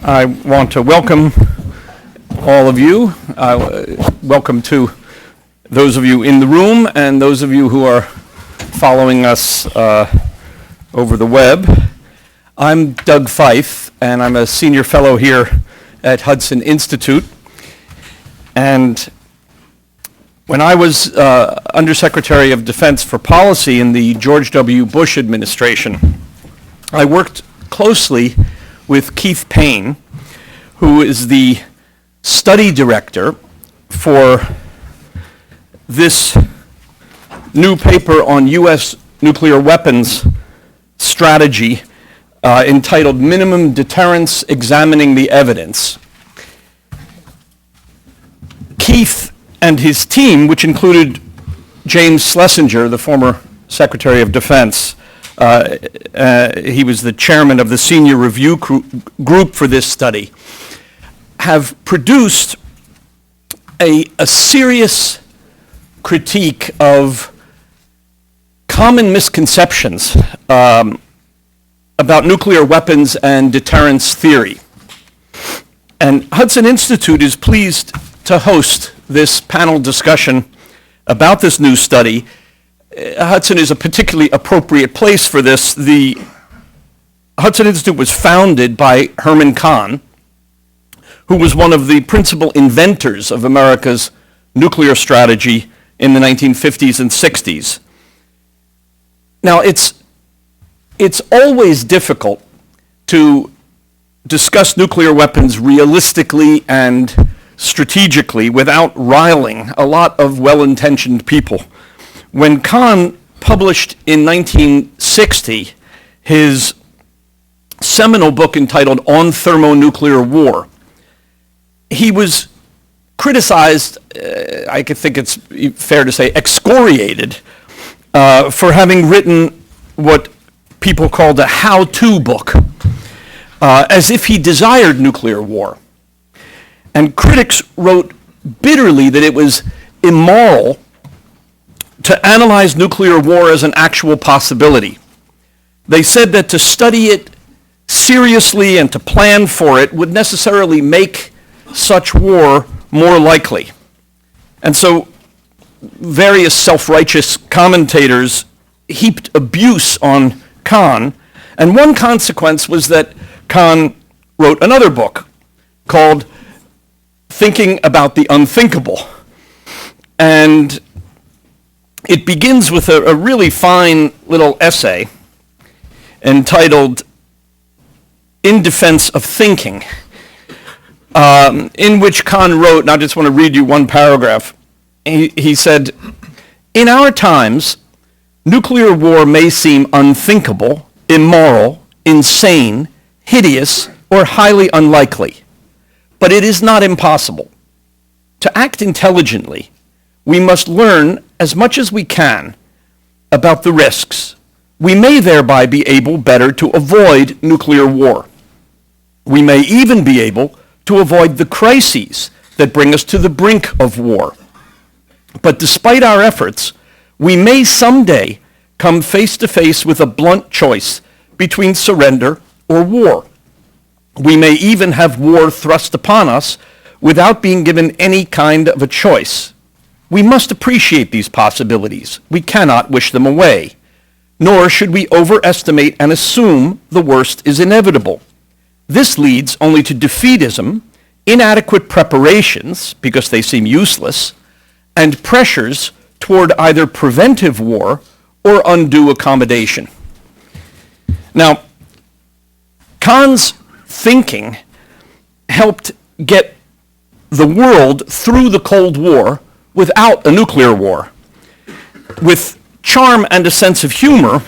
I want to welcome all of you. Welcome to those of you in the room and those of you who are following us over the web. I'm Doug Fife, and I'm a senior fellow here at Hudson Institute. And when I was Undersecretary of Defense for Policy in the George W. Bush administration, I worked closely with Keith Payne, who is the study director for this new paper on U.S. nuclear weapons strategy entitled Minimum Deterrence, Examining the Evidence. Keith and his team, which included James Schlesinger, the former Secretary of Defense, he was the chairman of the senior review group for this study, have produced a serious critique of common misconceptions about nuclear weapons and deterrence theory. And Hudson Institute is pleased to host this panel discussion about this new study. Hudson is a particularly appropriate place for this. The Hudson Institute was founded by Herman Kahn, who was one of the principal inventors of America's nuclear strategy in the 1950s and 60s. Now, it's always difficult to discuss nuclear weapons realistically and strategically without riling a lot of well-intentioned people. When Kahn published in 1960 his seminal book entitled On Thermonuclear War, he was criticized, I think it's fair to say excoriated, for having written what people called a how-to book, as if he desired nuclear war. And critics wrote bitterly that it was immoral to analyze nuclear war as an actual possibility. They said that to study it seriously and to plan for it would necessarily make such war more likely. And so various self-righteous commentators heaped abuse on Kahn, and one consequence was that Kahn wrote another book called Thinking About the Unthinkable. And it begins with a really fine little essay entitled In Defense of Thinking, in which Kahn wrote, and I just want to read you one paragraph. He said, "In our times, nuclear war may seem unthinkable, immoral, insane, hideous, or highly unlikely, but it is not impossible. To act intelligently, we must learn as much as we can about the risks. We may thereby be able better to avoid nuclear war. We may even be able to avoid the crises that bring us to the brink of war. But despite our efforts, we may someday come face to face with a blunt choice between surrender or war. We may even have war thrust upon us without being given any kind of a choice. We must appreciate these possibilities. We cannot wish them away. Nor should we overestimate and assume the worst is inevitable. This leads only to defeatism, inadequate preparations, because they seem useless, and pressures toward either preventive war or undue accommodation." Now, Kahn's thinking helped get the world through the Cold War without a nuclear war. With charm and a sense of humor,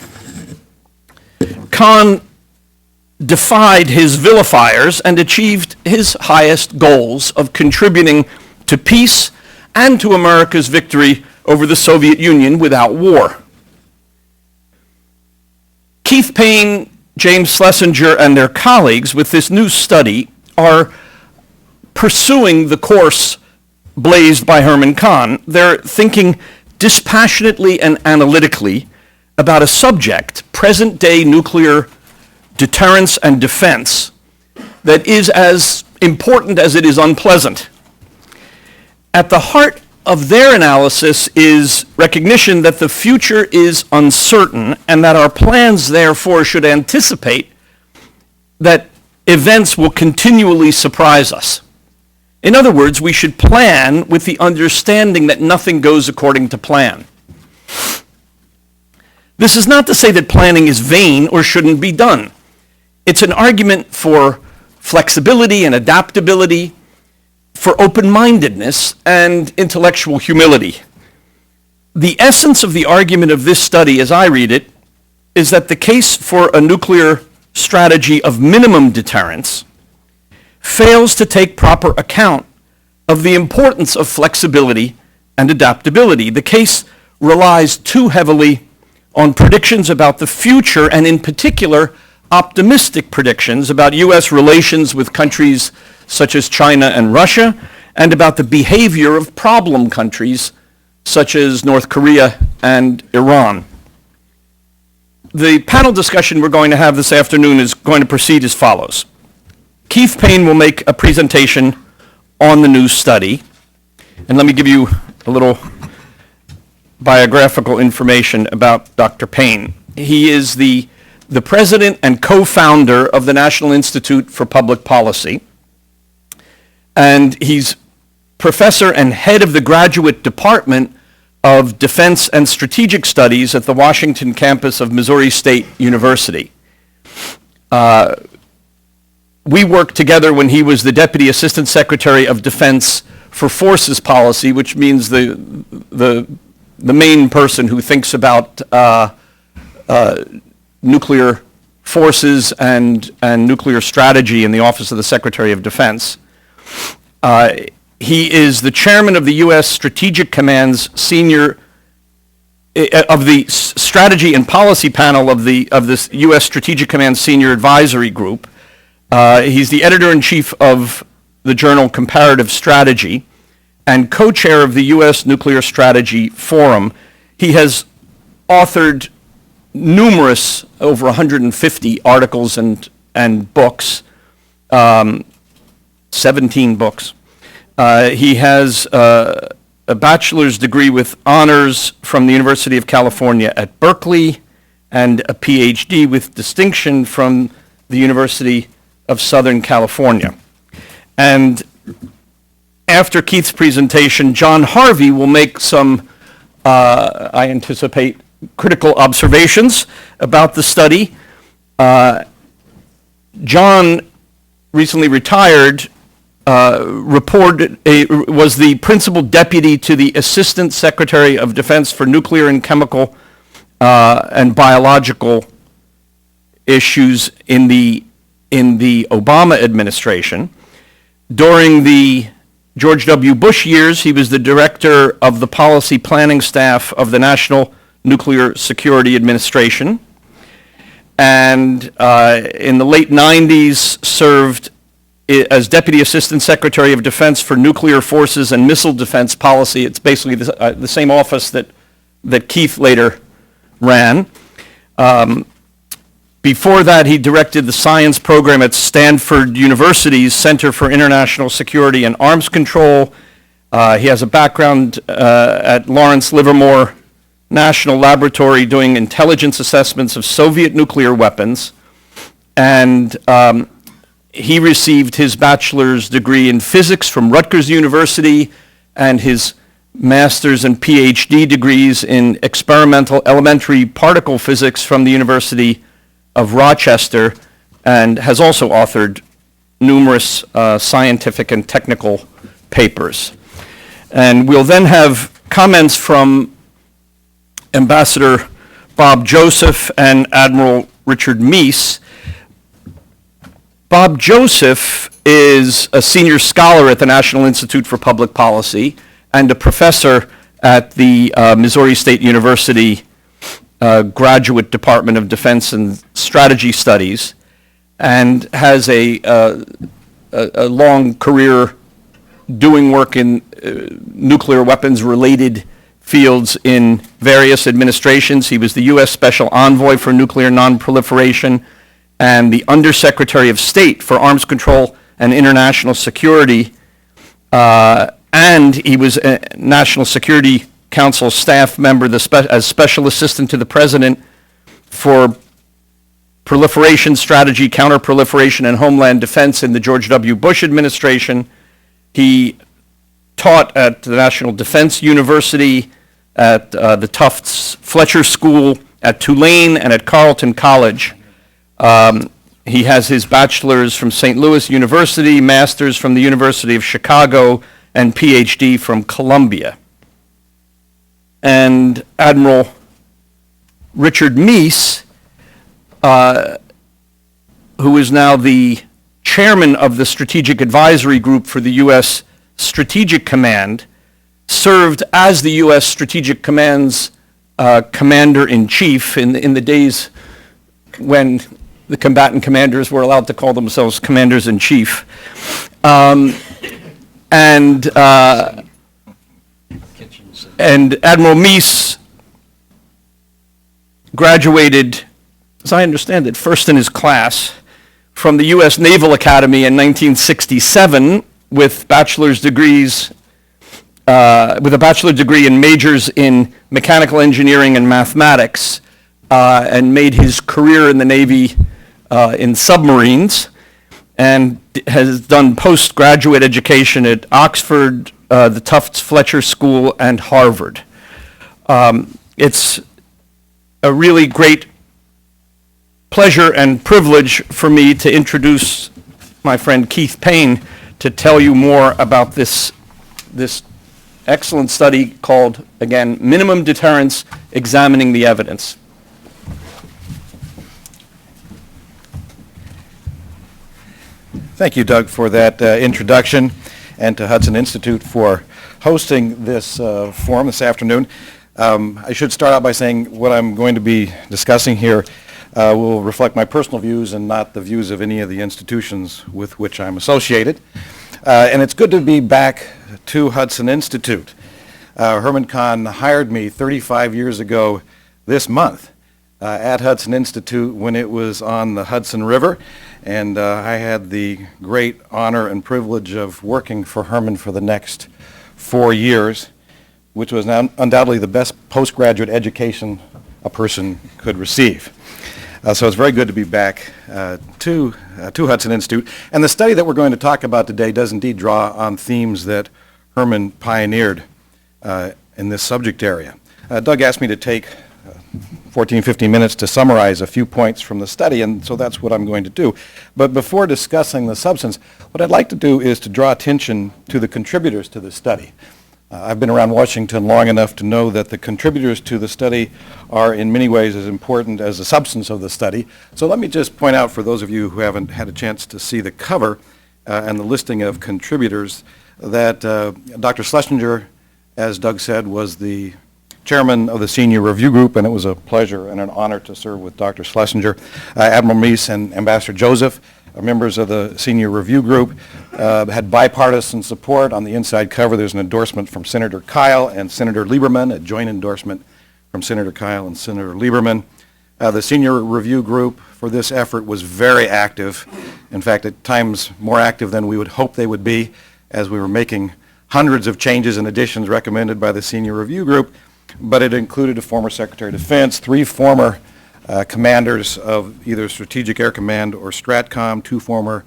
Kahn defied his vilifiers and achieved his highest goals of contributing to peace and to America's victory over the Soviet Union without war. Keith Payne, James Schlesinger, and their colleagues with this new study are pursuing the course blazed by Herman Kahn. They're thinking dispassionately and analytically about a subject, present-day nuclear deterrence and defense, that is as important as it is unpleasant. At the heart of their analysis is recognition that the future is uncertain and that our plans, therefore, should anticipate that events will continually surprise us. In other words, we should plan with the understanding that nothing goes according to plan. This is not to say that planning is vain or shouldn't be done. It's an argument for flexibility and adaptability, for open-mindedness and intellectual humility. The essence of the argument of this study, as I read it, is that the case for a nuclear strategy of minimum deterrence fails to take proper account of the importance of flexibility and adaptability. The case relies too heavily on predictions about the future, and in particular, optimistic predictions about U.S. relations with countries such as China and Russia, and about the behavior of problem countries such as North Korea and Iran. The panel discussion we're going to have this afternoon is going to proceed as follows. Keith Payne will make a presentation on the new study, and let me give you a little biographical information about Dr. Payne. He is the president and co-founder of the National Institute for Public Policy, and he's professor and head of the graduate department of Defense and Strategic Studies at the Washington campus of Missouri State University. We worked together when he was the Deputy Assistant Secretary of Defense for Forces Policy, which means the main person who thinks about nuclear forces and nuclear strategy in the Office of the Secretary of Defense. He is the chairman of the U.S. Strategic Command's senior, of the strategy and policy panel of this U.S. Strategic Command Senior Advisory Group. He's the editor-in-chief of the journal Comparative Strategy and co-chair of the U.S. Nuclear Strategy Forum. He has authored numerous, over 150 articles and books, 17 books. He has a bachelor's degree with honors from the University of California at Berkeley and a PhD with distinction from the University of Southern California. And after Keith's presentation, John Harvey will make some, I anticipate, critical observations about the study. John recently retired, was the principal deputy to the Assistant Secretary of Defense for Nuclear and Chemical and Biological Issues in the Obama administration. During the George W. Bush years, he was the director of the policy planning staff of the National Nuclear Security Administration, and in the late 90s served as Deputy Assistant Secretary of Defense for Nuclear Forces and Missile Defense Policy. It's basically the same office that Keith later ran. Before that, he directed the science program at Stanford University's Center for International Security and Arms Control. He has a background at Lawrence Livermore National Laboratory doing intelligence assessments of Soviet nuclear weapons. And he received his bachelor's degree in physics from Rutgers University and his master's and PhD degrees in experimental elementary particle physics from the University of Rochester, and has also authored numerous scientific and technical papers. And we'll then have comments from Ambassador Bob Joseph and Admiral Richard Meese. Bob Joseph is a senior scholar at the National Institute for Public Policy and a professor at the Missouri State University Graduate Department of Defense and Strategy Studies, and has a long career doing work in nuclear weapons-related fields in various administrations. He was the U.S. Special Envoy for Nuclear Nonproliferation and the Undersecretary of State for Arms Control and International Security, and he was a National Security Council staff member as Special Assistant to the President for Proliferation Strategy, Counterproliferation, and Homeland Defense in the George W. Bush administration. He taught at the National Defense University, at the Tufts Fletcher School, at Tulane, and at Carleton College. He has his bachelor's from St. Louis University, master's from the University of Chicago, and PhD from Columbia. And Admiral Richard Meese, who is now the chairman of the Strategic Advisory Group for the U.S. Strategic Command, served as the U.S. Strategic Command's commander-in-chief in the days when the combatant commanders were allowed to call themselves commanders-in-chief. And Admiral Meese graduated, as I understand it, first in his class from the U.S. Naval Academy in 1967 with bachelor's degrees, with a bachelor's degree in majors in mechanical engineering and mathematics, and made his career in the Navy in submarines, and has done postgraduate education at Oxford, the Tufts Fletcher School, and Harvard. It's a really great pleasure and privilege for me to introduce my friend Keith Payne to tell you more about this excellent study called, again, Minimum Deterrence, Examining the Evidence. Thank you, Doug, for that introduction, and to Hudson Institute for hosting this forum this afternoon. I should start out by saying what I'm going to be discussing here will reflect my personal views and not the views of any of the institutions with which I'm associated. And it's good to be back to Hudson Institute. Herman Kahn hired me 35 years ago this month at Hudson Institute when it was on the Hudson River, and I had the great honor and privilege of working for Herman for the next 4 years, which was undoubtedly the best postgraduate education a person could receive. So it's very good to be back to Hudson Institute. And the study that we're going to talk about today does indeed draw on themes that Herman pioneered in this subject area. Doug asked me to take 15 minutes to summarize a few points from the study, and so that's what I'm going to do. But before discussing the substance, what I'd like to do is to draw attention to the contributors to the study. I've been around Washington long enough to know that the contributors to the study are in many ways as important as the substance of the study. So let me just point out for those of you who haven't had a chance to see the cover and the listing of contributors that Dr. Schlesinger, as Doug said, was the chairman of the senior review group, and it was a pleasure and an honor to serve with Dr. Schlesinger. Admiral Meese and Ambassador Joseph, members of the senior review group, had bipartisan support. On the inside cover, there's an endorsement from Senator Kyle and Senator Lieberman, a joint endorsement from Senator Kyle and Senator Lieberman. The senior review group for this effort was very active. In fact, at times more active than we would hope they would be, as we were making hundreds of changes and additions recommended by the senior review group. But it included a former Secretary of Defense, 3 former commanders of either Strategic Air Command or STRATCOM, 2 former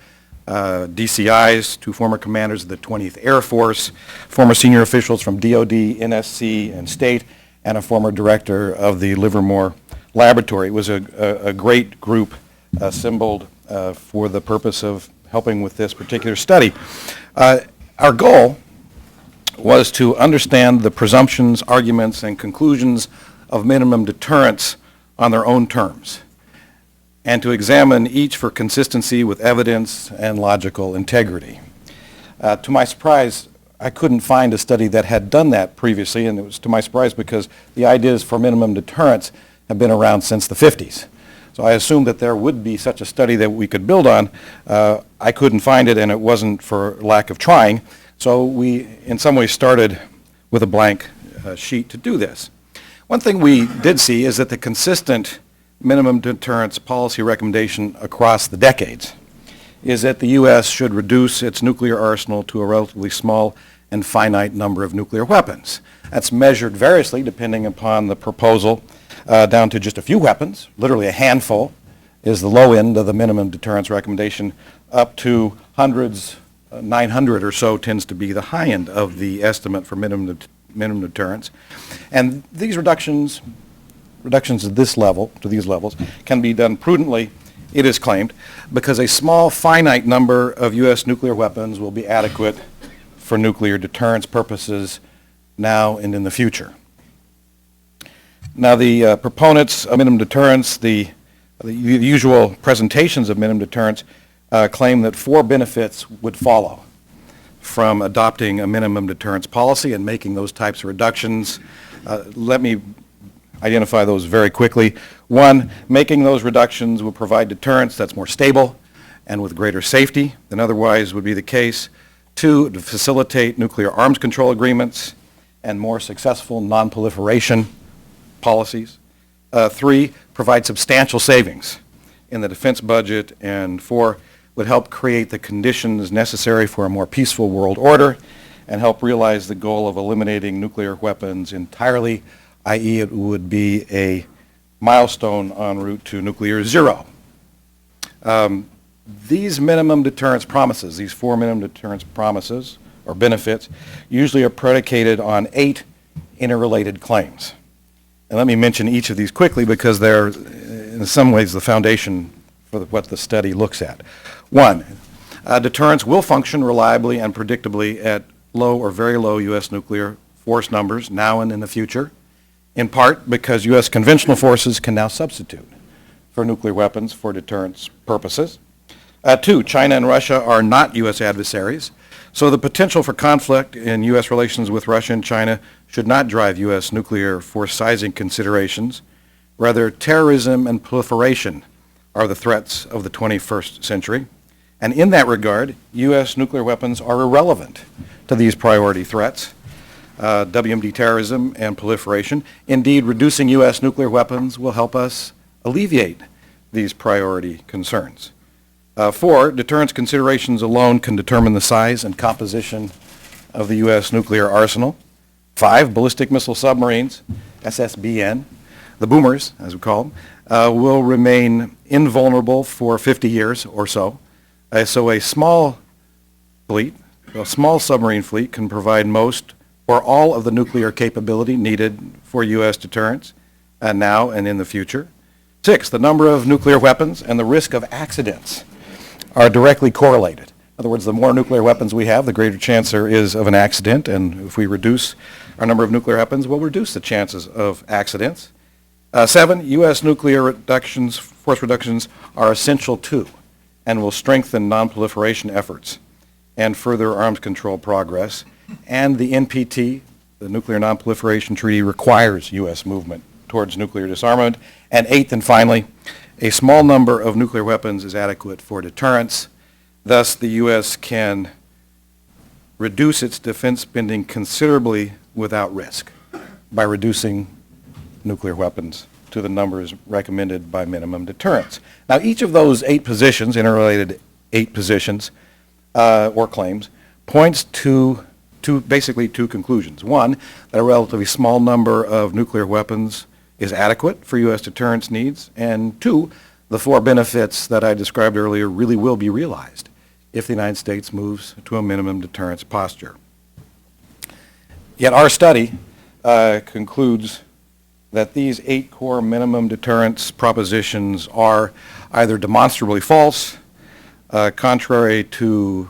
DCIs, 2 former commanders of the 20th Air Force, former senior officials from DOD, NSC, and State, and a former director of the Livermore Laboratory. It was a great group assembled for the purpose of helping with this particular study. Our goal was to understand the presumptions, arguments, and conclusions of minimum deterrence on their own terms, and to examine each for consistency with evidence and logical integrity. To my surprise, I couldn't find a study that had done that previously, and it was to my surprise because the ideas for minimum deterrence have been around since the 50s. So I assumed that there would be such a study that we could build on. I couldn't find it, and it wasn't for lack of trying. So we, in some ways, started with a blank sheet to do this. One thing we did see is that the consistent minimum deterrence policy recommendation across the decades is that the U.S. should reduce its nuclear arsenal to a relatively small and finite number of nuclear weapons. That's measured variously depending upon the proposal, down to just a few weapons, literally a handful is the low end of the minimum deterrence recommendation, up to hundreds, 900 or so tends to be the high end of the estimate for minimum deterrence. And these reductions to these levels, can be done prudently, it is claimed, because a small finite number of U.S. nuclear weapons will be adequate for nuclear deterrence purposes now and in the future. Now, the proponents of minimum deterrence, the usual presentations of minimum deterrence, claim that 4 benefits would follow from adopting a minimum deterrence policy and making those types of reductions. Let me identify those very quickly. 1, making those reductions will provide deterrence that's more stable and with greater safety than otherwise would be the case. 2, to facilitate nuclear arms control agreements and more successful non-proliferation policies. 3, provide substantial savings in the defense budget. And 4, would help create the conditions necessary for a more peaceful world order and help realize the goal of eliminating nuclear weapons entirely, i.e. it would be a milestone en route to nuclear zero. These minimum deterrence promises, these 4 minimum deterrence promises or benefits, usually are predicated on 8 interrelated claims. And let me mention each of these quickly because they're in some ways the foundation for what the study looks at. 1, deterrence will function reliably and predictably at low or very low U.S. nuclear force numbers now and in the future, in part because U.S. conventional forces can now substitute for nuclear weapons for deterrence purposes. 2, China and Russia are not U.S. adversaries, so the potential for conflict in U.S. relations with Russia and China should not drive U.S. nuclear force sizing considerations. Rather, terrorism and proliferation are the threats of the 21st century. And in that regard, U.S. nuclear weapons are irrelevant to these priority threats, WMD terrorism and proliferation. Indeed, reducing U.S. nuclear weapons will help us alleviate these priority concerns. 4, deterrence considerations alone can determine the size and composition of the U.S. nuclear arsenal. 5, ballistic missile submarines, SSBN, the boomers, as we call them, will remain invulnerable for 50 years or so. So a small fleet, a small submarine fleet can provide most or all of the nuclear capability needed for U.S. deterrence now and in the future. 6, the number of nuclear weapons and the risk of accidents are directly correlated. In other words, the more nuclear weapons we have, the greater chance there is of an accident, and if we reduce our number of nuclear weapons, we'll reduce the chances of accidents. 7, U.S. nuclear force reductions are essential too, and will strengthen non-proliferation efforts and further arms control progress. And the NPT, the Nuclear Non-Proliferation Treaty, requires U.S. movement towards nuclear disarmament. And 8th and finally, a small number of nuclear weapons is adequate for deterrence. Thus, the U.S. can reduce its defense spending considerably without risk by reducing nuclear weapons to the numbers recommended by minimum deterrence. Now, each of those 8 positions, interrelated 8 positions or claims, points to basically two conclusions. 1, that a relatively small number of nuclear weapons is adequate for U.S. deterrence needs, and 2, the 4 benefits that I described earlier really will be realized if the United States moves to a minimum deterrence posture. Yet our study concludes that these 8 core minimum deterrence propositions are either demonstrably false, contrary to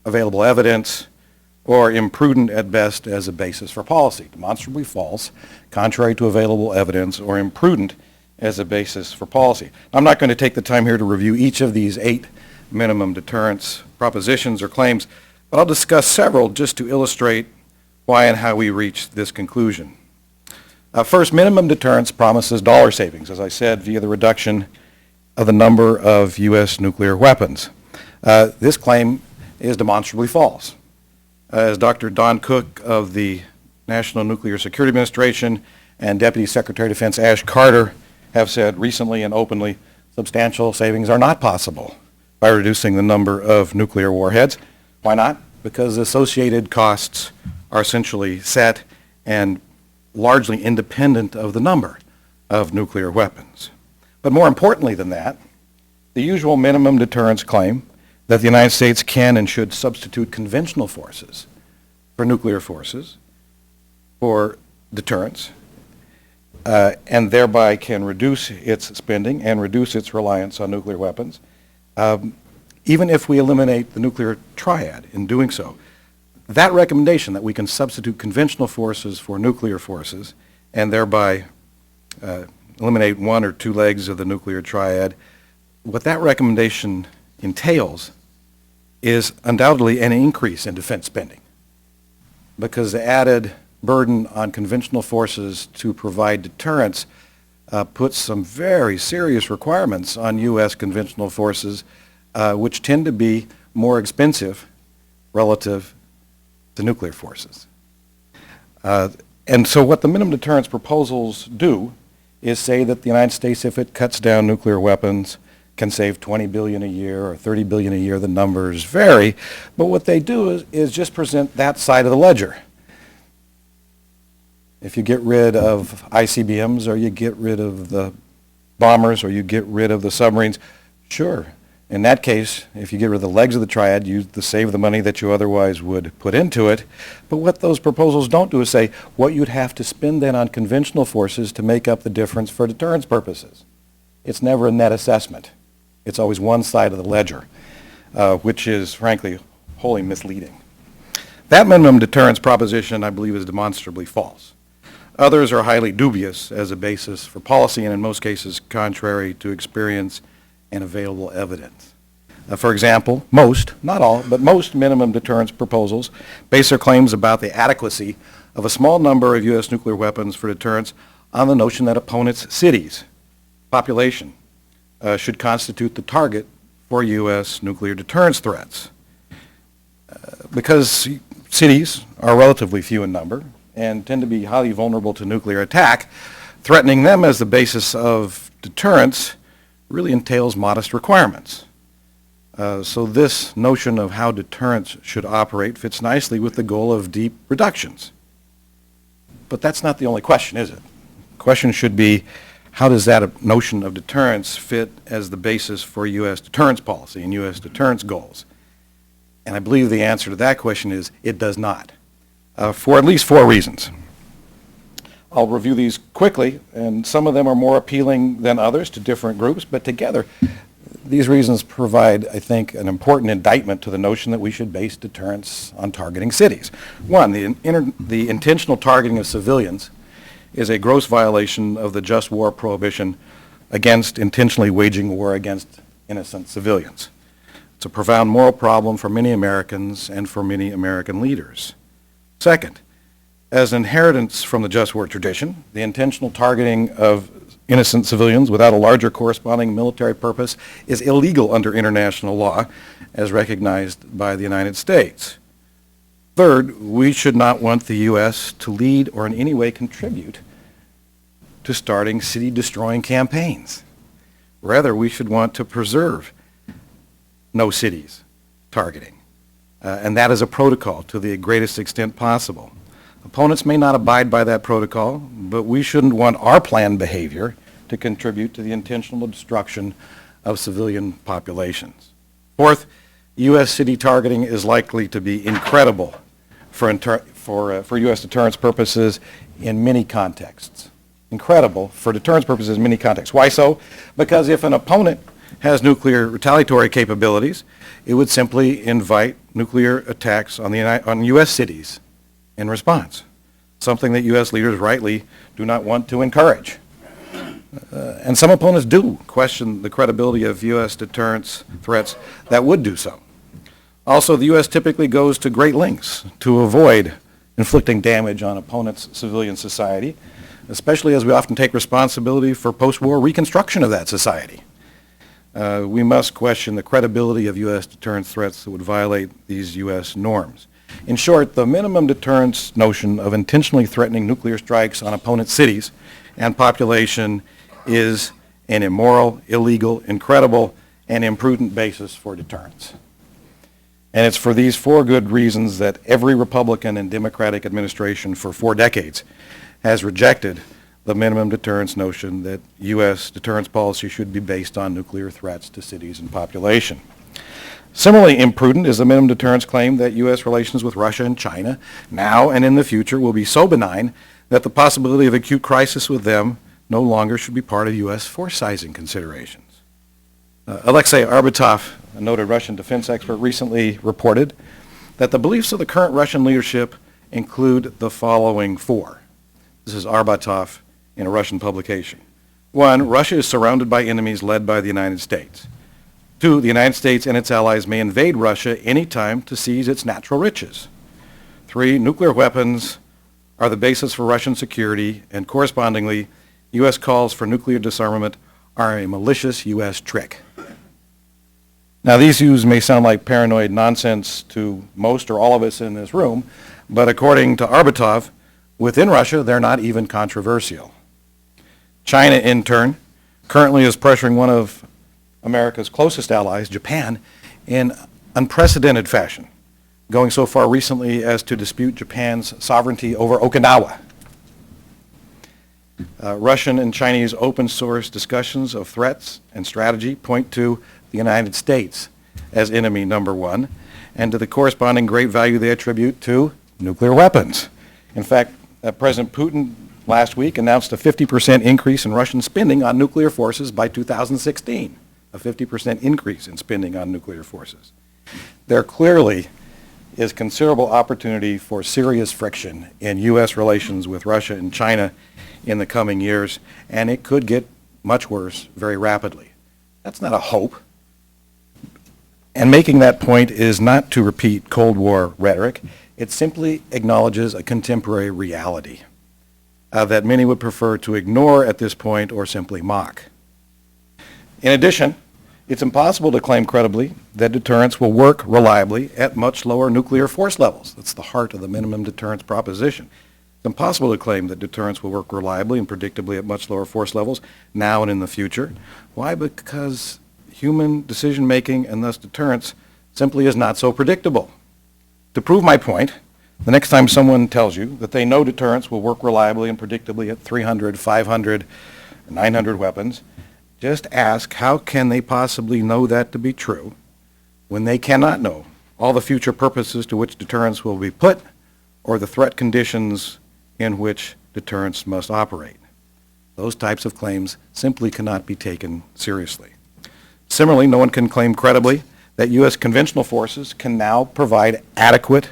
available evidence, or imprudent at best as a basis for policy. Demonstrably false, contrary to available evidence, or imprudent as a basis for policy. I'm not going to take the time here to review each of these 8 minimum deterrence propositions or claims, but I'll discuss several just to illustrate why and how we reached this conclusion. First, minimum deterrence promises dollar savings, as I said, via the reduction of the number of U.S. nuclear weapons. This claim is demonstrably false. As Dr. Don Cook of the National Nuclear Security Administration and Deputy Secretary of Defense Ash Carter have said recently and openly substantial savings are not possible by reducing the number of nuclear warheads. Why not? Because the associated costs are essentially set and largely independent of the number of nuclear weapons. But more importantly than that, the usual minimum deterrence claim that the United States can and should substitute conventional forces for nuclear forces for deterrence, and thereby can reduce its spending and reduce its reliance on nuclear weapons, even if we eliminate the nuclear triad in doing so. That recommendation that we can substitute conventional forces for nuclear forces and thereby eliminate one or two legs of the nuclear triad, what that recommendation entails is undoubtedly an increase in defense spending, because the added burden on conventional forces to provide deterrence puts some very serious requirements on U.S. conventional forces, which tend to be more expensive relative to nuclear forces. And so what the minimum deterrence proposals do is say that the United States, if it cuts down nuclear weapons, can save $20 billion a year or $30 billion a year. The numbers vary. But what they do is just present that side of the ledger. If you get rid of ICBMs, or you get rid of the bombers, or you get rid of the submarines, sure. In that case, if you get rid of the legs of the triad, you save the money that you otherwise would put into it. But what those proposals don't do is say what you'd have to spend then on conventional forces to make up the difference for deterrence purposes. It's never a net assessment. It's always one side of the ledger, which is, frankly, wholly misleading. That minimum deterrence proposition, I believe, is demonstrably false. Others are highly dubious as a basis for policy, and in most cases contrary to experience and available evidence. For example, most, not all, but most minimum deterrence proposals base their claims about the adequacy of a small number of U.S. nuclear weapons for deterrence on the notion that opponents' cities, population, should constitute the target for U.S. nuclear deterrence threats. Because cities are relatively few in number and tend to be highly vulnerable to nuclear attack, threatening them as the basis of deterrence really entails modest requirements. So this notion of how deterrence should operate fits nicely with the goal of deep reductions. But that's not the only question, is it? The question should be, how does that notion of deterrence fit as the basis for U.S. deterrence policy and U.S. deterrence goals? And I believe the answer to that question is it does not, for at least 4 reasons. I'll review these quickly, and some of them are more appealing than others to different groups, but together these reasons provide, I think, an important indictment to the notion that we should base deterrence on targeting cities. One, the intentional targeting of civilians is a gross violation of the just war prohibition against intentionally waging war against innocent civilians. It's a profound moral problem for many Americans and for many American leaders. Second, as an inheritance from the just war tradition, the intentional targeting of innocent civilians without a larger corresponding military purpose is illegal under international law as recognized by the United States. Third, we should not want the U.S. to lead or in any way contribute to starting city-destroying campaigns. Rather, we should want to preserve no cities targeting. And that is a protocol to the greatest extent possible. Opponents may not abide by that protocol, but we shouldn't want our planned behavior to contribute to the intentional destruction of civilian populations. Fourth, U.S. city targeting is likely to be incredible for U.S. deterrence purposes in many contexts. Incredible for deterrence purposes in many contexts. Why so? Because if an opponent has nuclear retaliatory capabilities, it would simply invite nuclear attacks on U.S. cities in response, something that U.S. leaders rightly do not want to encourage. And some opponents do question the credibility of U.S. deterrence threats that would do so. Also, the U.S. typically goes to great lengths to avoid inflicting damage on opponents' civilian society, especially as we often take responsibility for post-war reconstruction of that society. We must question the credibility of U.S. deterrence threats that would violate these U.S. norms. In short, the minimum deterrence notion of intentionally threatening nuclear strikes on opponent cities and population is an immoral, illegal, incredible, and imprudent basis for deterrence. And it's for these four good reasons that every Republican and Democratic administration for 4 decades has rejected the minimum deterrence notion that U.S. deterrence policy should be based on nuclear threats to cities and population. Similarly imprudent is the minimum deterrence claim that U.S. relations with Russia and China now and in the future will be so benign that the possibility of acute crisis with them no longer should be part of U.S. force sizing considerations. Alexei Arbatov, a noted Russian defense expert, recently reported that the beliefs of the current Russian leadership include the following 4. This is Arbatov in a Russian publication. 1, Russia is surrounded by enemies led by the United States. 2, the United States and its allies may invade Russia any time to seize its natural riches. 3, nuclear weapons are the basis for Russian security, and correspondingly, U.S. calls for nuclear disarmament are a malicious U.S. trick. Now, these views may sound like paranoid nonsense to most or all of us in this room, but according to Arbatov, within Russia, they're not even controversial. China, in turn, currently is pressuring one of America's closest allies, Japan, in unprecedented fashion, going so far recently as to dispute Japan's sovereignty over Okinawa. Russian and Chinese open source discussions of threats and strategy point to the United States as enemy number 1 and to the corresponding great value they attribute to nuclear weapons. In fact, President Putin last week announced a 50% increase in Russian spending on nuclear forces by 2016. A 50% increase in spending on nuclear forces. There clearly is considerable opportunity for serious friction in U.S. relations with Russia and China in the coming years, and it could get much worse very rapidly. That's not a hope. And making that point is not to repeat Cold War rhetoric. It simply acknowledges a contemporary reality that many would prefer to ignore at this point or simply mock. In addition, it's impossible to claim credibly that deterrence will work reliably at much lower nuclear force levels. That's the heart of the minimum deterrence proposition. It's impossible to claim that deterrence will work reliably and predictably at much lower force levels now and in the future. Why? Because human decision-making and thus deterrence simply is not so predictable. To prove my point, the next time someone tells you that they know deterrence will work reliably and predictably at 300, 500, 900 weapons, just ask, how can they possibly know that to be true when they cannot know all the future purposes to which deterrence will be put or the threat conditions in which deterrence must operate? Those types of claims simply cannot be taken seriously. Similarly, no one can claim credibly that U.S. conventional forces can now provide adequate,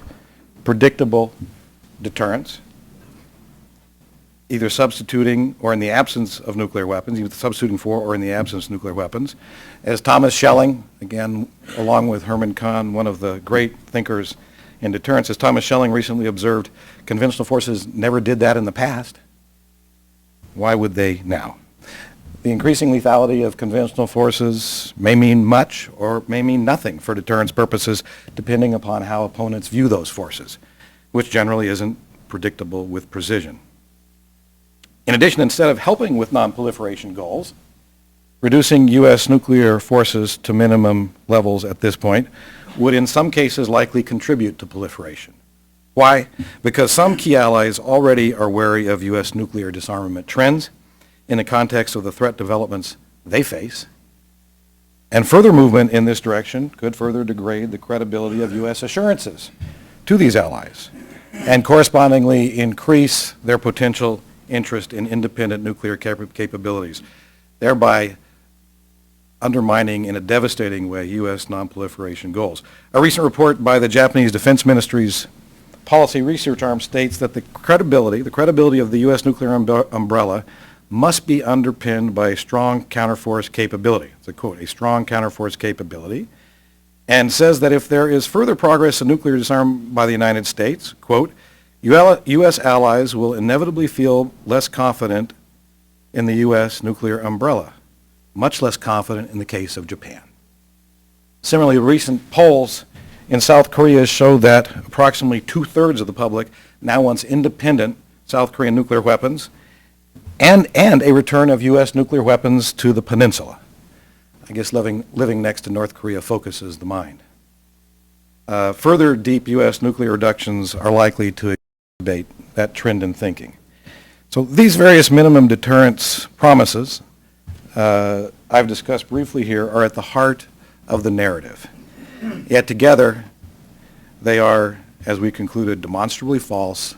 predictable deterrence, either substituting or in the absence of nuclear weapons, either substituting for or in the absence of nuclear weapons. As Thomas Schelling, again, along with Herman Kahn, one of the great thinkers in deterrence, as Thomas Schelling recently observed, conventional forces never did that in the past. Why would they now? The increasing lethality of conventional forces may mean much or may mean nothing for deterrence purposes, depending upon how opponents view those forces, which generally isn't predictable with precision. In addition, instead of helping with non-proliferation goals, reducing U.S. nuclear forces to minimum levels at this point would in some cases likely contribute to proliferation. Why? Because some key allies already are wary of U.S. nuclear disarmament trends in the context of the threat developments they face, and further movement in this direction could further degrade the credibility of U.S. assurances to these allies and correspondingly increase their potential interest in independent nuclear capabilities, thereby undermining in a devastating way U.S. non-proliferation goals. A recent report by the Japanese Defense Ministry's policy research arm states that the credibility of the U.S. nuclear umbrella must be underpinned by a strong counterforce capability. It's a quote, a strong counterforce capability, and says that if there is further progress in nuclear disarmament by the United States, quote, U.S. allies will inevitably feel less confident in the U.S. nuclear umbrella, much less confident in the case of Japan. Similarly, recent polls in South Korea show that approximately 2/3 of the public now wants independent South Korean nuclear weapons, and a return of U.S. nuclear weapons to the peninsula. I guess living next to North Korea focuses the mind. Further deep U.S. nuclear reductions are likely to exacerbate that trend in thinking. So these various minimum deterrence promises I've discussed briefly here are at the heart of the narrative. Yet together, they are, as we concluded, demonstrably false,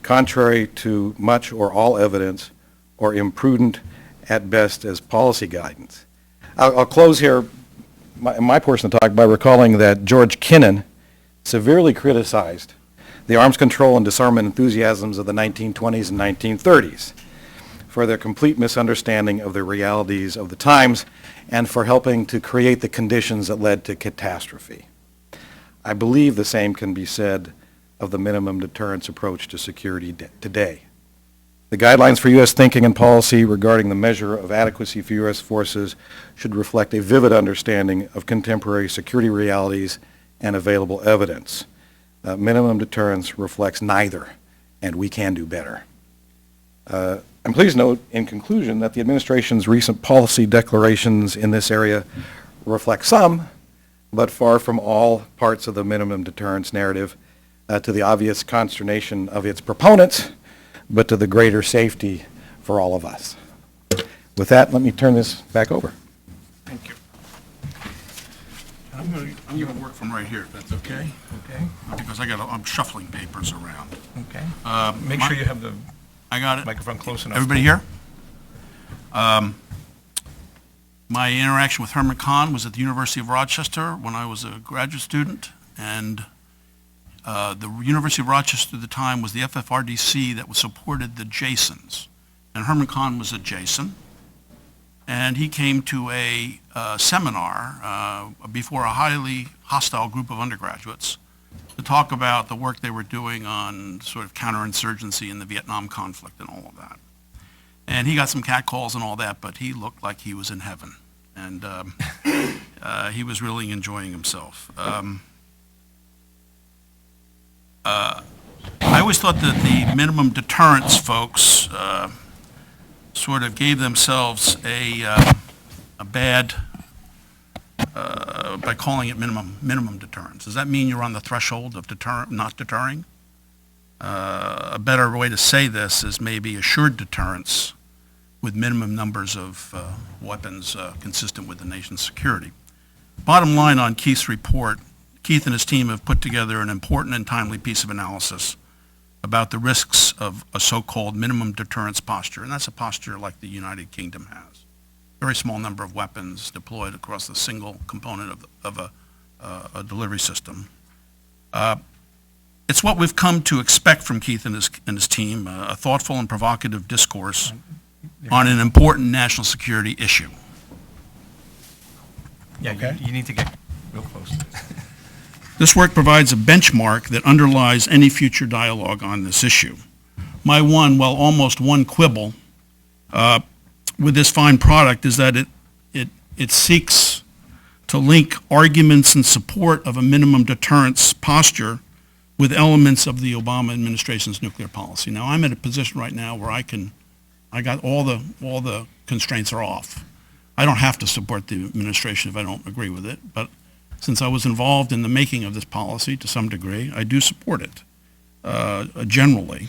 contrary to much or all evidence, or imprudent at best as policy guidance. I'll close here my portion of the talk by recalling that George Kennan severely criticized the arms control and disarmament enthusiasms of the 1920s and 1930s for their complete misunderstanding of the realities of the times and for helping to create the conditions that led to catastrophe. I believe the same can be said of the minimum deterrence approach to security today. The guidelines for U.S. thinking and policy regarding the measure of adequacy for U.S. forces should reflect a vivid understanding of contemporary security realities and available evidence. Minimum deterrence reflects neither, and we can do better. I'm pleased to note, in conclusion, that the administration's recent policy declarations in this area reflect some, but far from all, parts of the minimum deterrence narrative, to the obvious consternation of its proponents, but to the greater safety for all of us. With that, let me turn this back over. Thank you. I'm going to work from right here, if that's okay? Okay, Because I'm shuffling papers around. okay. Make sure you have the I got it. microphone close enough. Everybody here? My interaction with Herman Kahn was at the University of Rochester when I was a graduate student, and the University of Rochester at the time was the FFRDC that supported the Jasons. And Herman Kahn was a Jason, and he came to a seminar before a highly hostile group of undergraduates to talk about the work they were doing on sort of counterinsurgency in the Vietnam conflict and all of that. And he got some catcalls and all that, but he looked like he was in heaven. And he was really enjoying himself. I always thought that the minimum deterrence folks sort of gave themselves a bad, by calling it minimum deterrence. Does that mean you're on the threshold of not deterring? A better way to say this is maybe assured deterrence with minimum numbers of weapons consistent with the nation's security. Bottom line on Keith's report, Keith and his team have put together an important and timely piece of analysis about the risks of a so-called minimum deterrence posture, and that's a posture like the United Kingdom has. Very small number of weapons deployed across a single component of a delivery system. It's what we've come to expect from Keith and his team, a thoughtful and provocative discourse on an important national security issue. Yeah, Okay. you need to get real close. This work provides a benchmark that underlies any future dialogue on this issue. My almost one quibble with this fine product is that it seeks to link arguments in support of a minimum deterrence posture with elements of the Obama administration's nuclear policy. Now, I'm at a position right now where I got all the constraints are off. I don't have to support the administration if I don't agree with it, but since I was involved in the making of this policy to some degree, I do support it generally.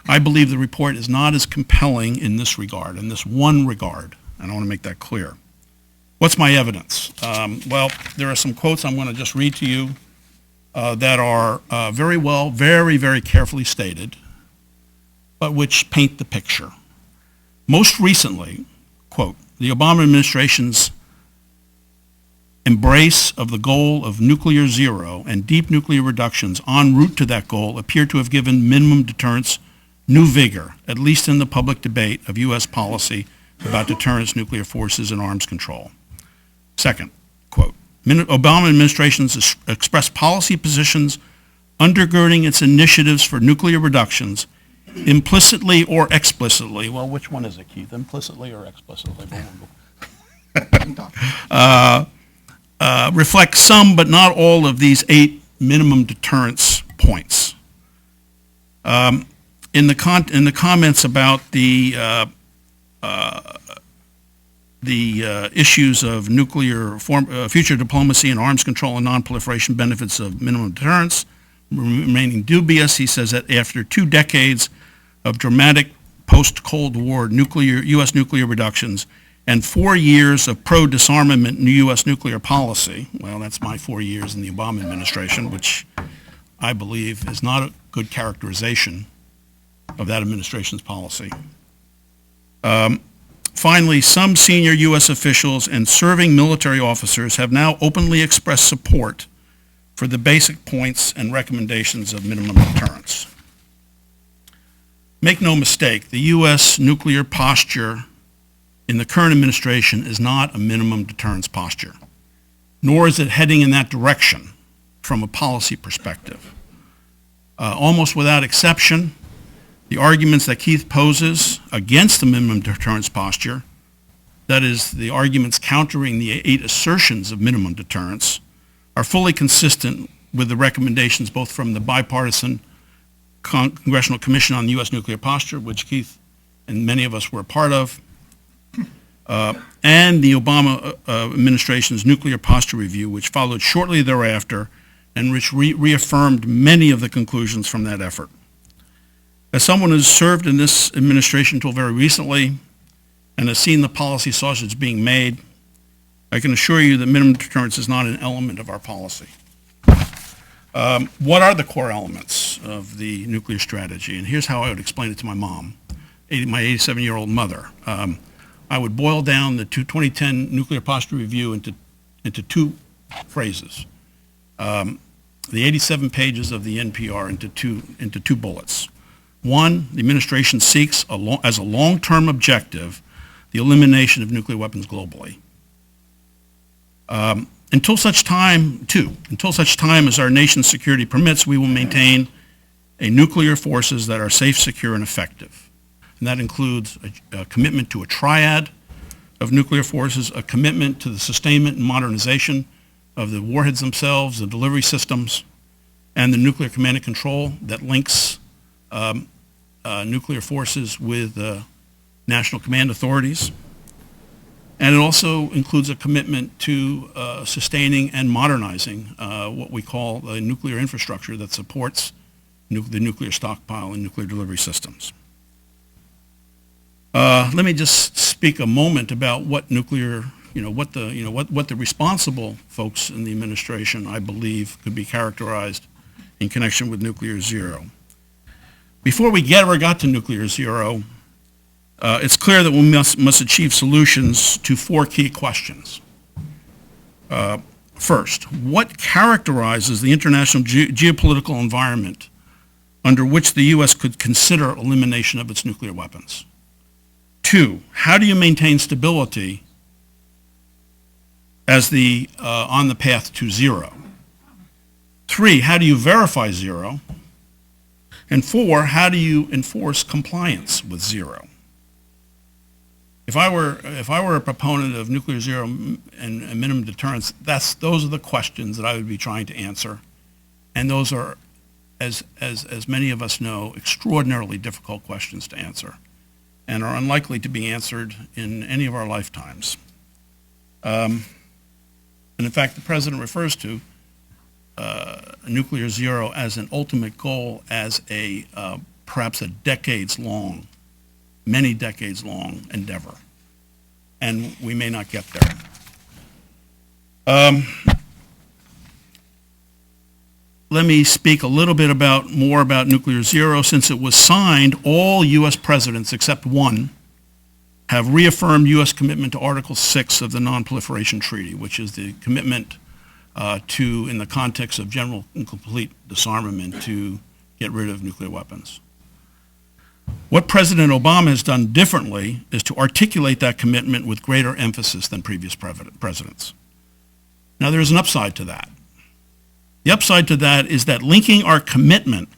I believe the report is not as compelling in this regard, in this one regard, and I want to make that clear. What's my evidence? Well, there are some quotes I'm going to just read to you that are very, very carefully stated, but which paint the picture. Most recently, quote, the Obama administration's embrace of the goal of nuclear zero and deep nuclear reductions en route to that goal appear to have given minimum deterrence new vigor, at least in the public debate of U.S. policy about deterrence, nuclear forces, and arms control. Second, quote, Obama administration's expressed policy positions undergirding its initiatives for nuclear reductions implicitly or explicitly, well, which one is it, Keith, implicitly or explicitly? Reflect some but not all of these 8 minimum deterrence points. In the comments about the issues of future diplomacy and arms control and non-proliferation benefits of minimum deterrence remaining dubious. He says that after 2 decades of dramatic post-Cold War U.S. nuclear reductions and 4 years of pro-disarmament U.S. nuclear policy, well, that's my 4 years in the Obama administration, which I believe is not a good characterization of that administration's policy. Finally, some senior U.S. officials and serving military officers have now openly expressed support for the basic points and recommendations of minimum deterrence. Make no mistake, the U.S. nuclear posture in the current administration is not a minimum deterrence posture, nor is it heading in that direction from a policy perspective. Almost without exception, the arguments that Keith poses against the minimum deterrence posture, that is, the arguments countering the 8 assertions of minimum deterrence, are fully consistent with the recommendations both from the bipartisan Congressional Commission on the U.S. Nuclear Posture, which Keith and many of us were a part of, and the Obama administration's Nuclear Posture Review, which followed shortly thereafter and which reaffirmed many of the conclusions from that effort. As someone who has served in this administration until very recently and has seen the policy sausage being made, I can assure you that minimum deterrence is not an element of our policy. What are the core elements of the nuclear strategy? And here's how I would explain it to my mom, my 87-year-old mother. I would boil down the 2010 Nuclear Posture Review into 2 phrases. The 87 pages of the NPR into two bullets. 1, the administration seeks as a long-term objective the elimination of nuclear weapons globally. Until such time as our nation's security permits, we will maintain nuclear forces that are safe, secure, and effective. And that includes a commitment to a triad of nuclear forces, a commitment to the sustainment and modernization of the warheads themselves, the delivery systems, and the nuclear command and control that links nuclear forces with national command authorities. And it also includes a commitment to sustaining and modernizing what we call the nuclear infrastructure that supports the nuclear stockpile and nuclear delivery systems. Let me just speak a moment about what what the responsible folks in the administration, I believe, could be characterized in connection with nuclear zero. Before we ever got to nuclear zero, it's clear that we must achieve solutions to 4 key questions. First, what characterizes the international geopolitical environment under which the U.S. could consider elimination of its nuclear weapons? 2, how do you maintain stability as on the path to zero? 3, how do you verify zero? And 4, how do you enforce compliance with zero? If I were a proponent of nuclear zero and minimum deterrence, those are the questions that I would be trying to answer, and those are, as many of us know, extraordinarily difficult questions to answer, and are unlikely to be answered in any of our lifetimes. And in fact, the president refers to nuclear zero as an ultimate goal, as perhaps a many decades long endeavor. And we may not get there. Let me speak a little bit more about nuclear zero. Since it was signed, all U.S. presidents except one have reaffirmed U.S. commitment to Article 6 of the Non-Proliferation Treaty, which is the commitment in the context of general and complete disarmament, to get rid of nuclear weapons. What President Obama has done differently is to articulate that commitment with greater emphasis than previous presidents. Now, there is an upside to that. The upside to that is that linking our commitment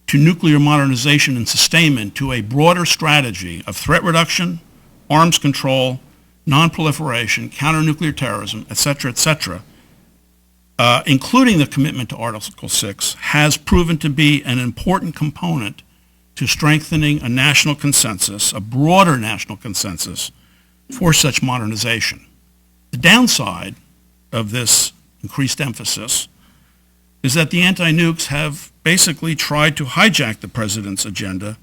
to nuclear modernization and sustainment to a broader strategy of threat reduction, arms control, non-proliferation, counter-nuclear terrorism, et cetera, including the commitment to Article 6, has proven to be an important component to strengthening a national consensus, a broader national consensus, for such modernization. The downside of this increased emphasis is that the anti-nukes have basically tried to hijack the president's agenda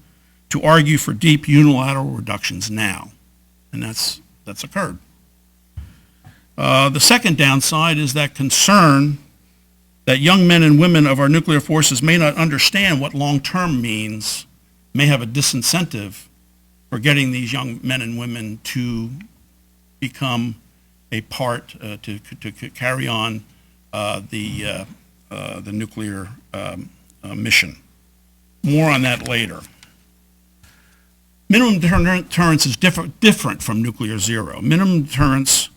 to argue for deep unilateral reductions now, and that's occurred. The second downside is that concern that young men and women of our nuclear forces may not understand what long-term means, may have a disincentive for getting these young men and women to become a part, to carry on the nuclear mission. More on that later. Minimum deterrence is different from nuclear zero. Minimum deterrence,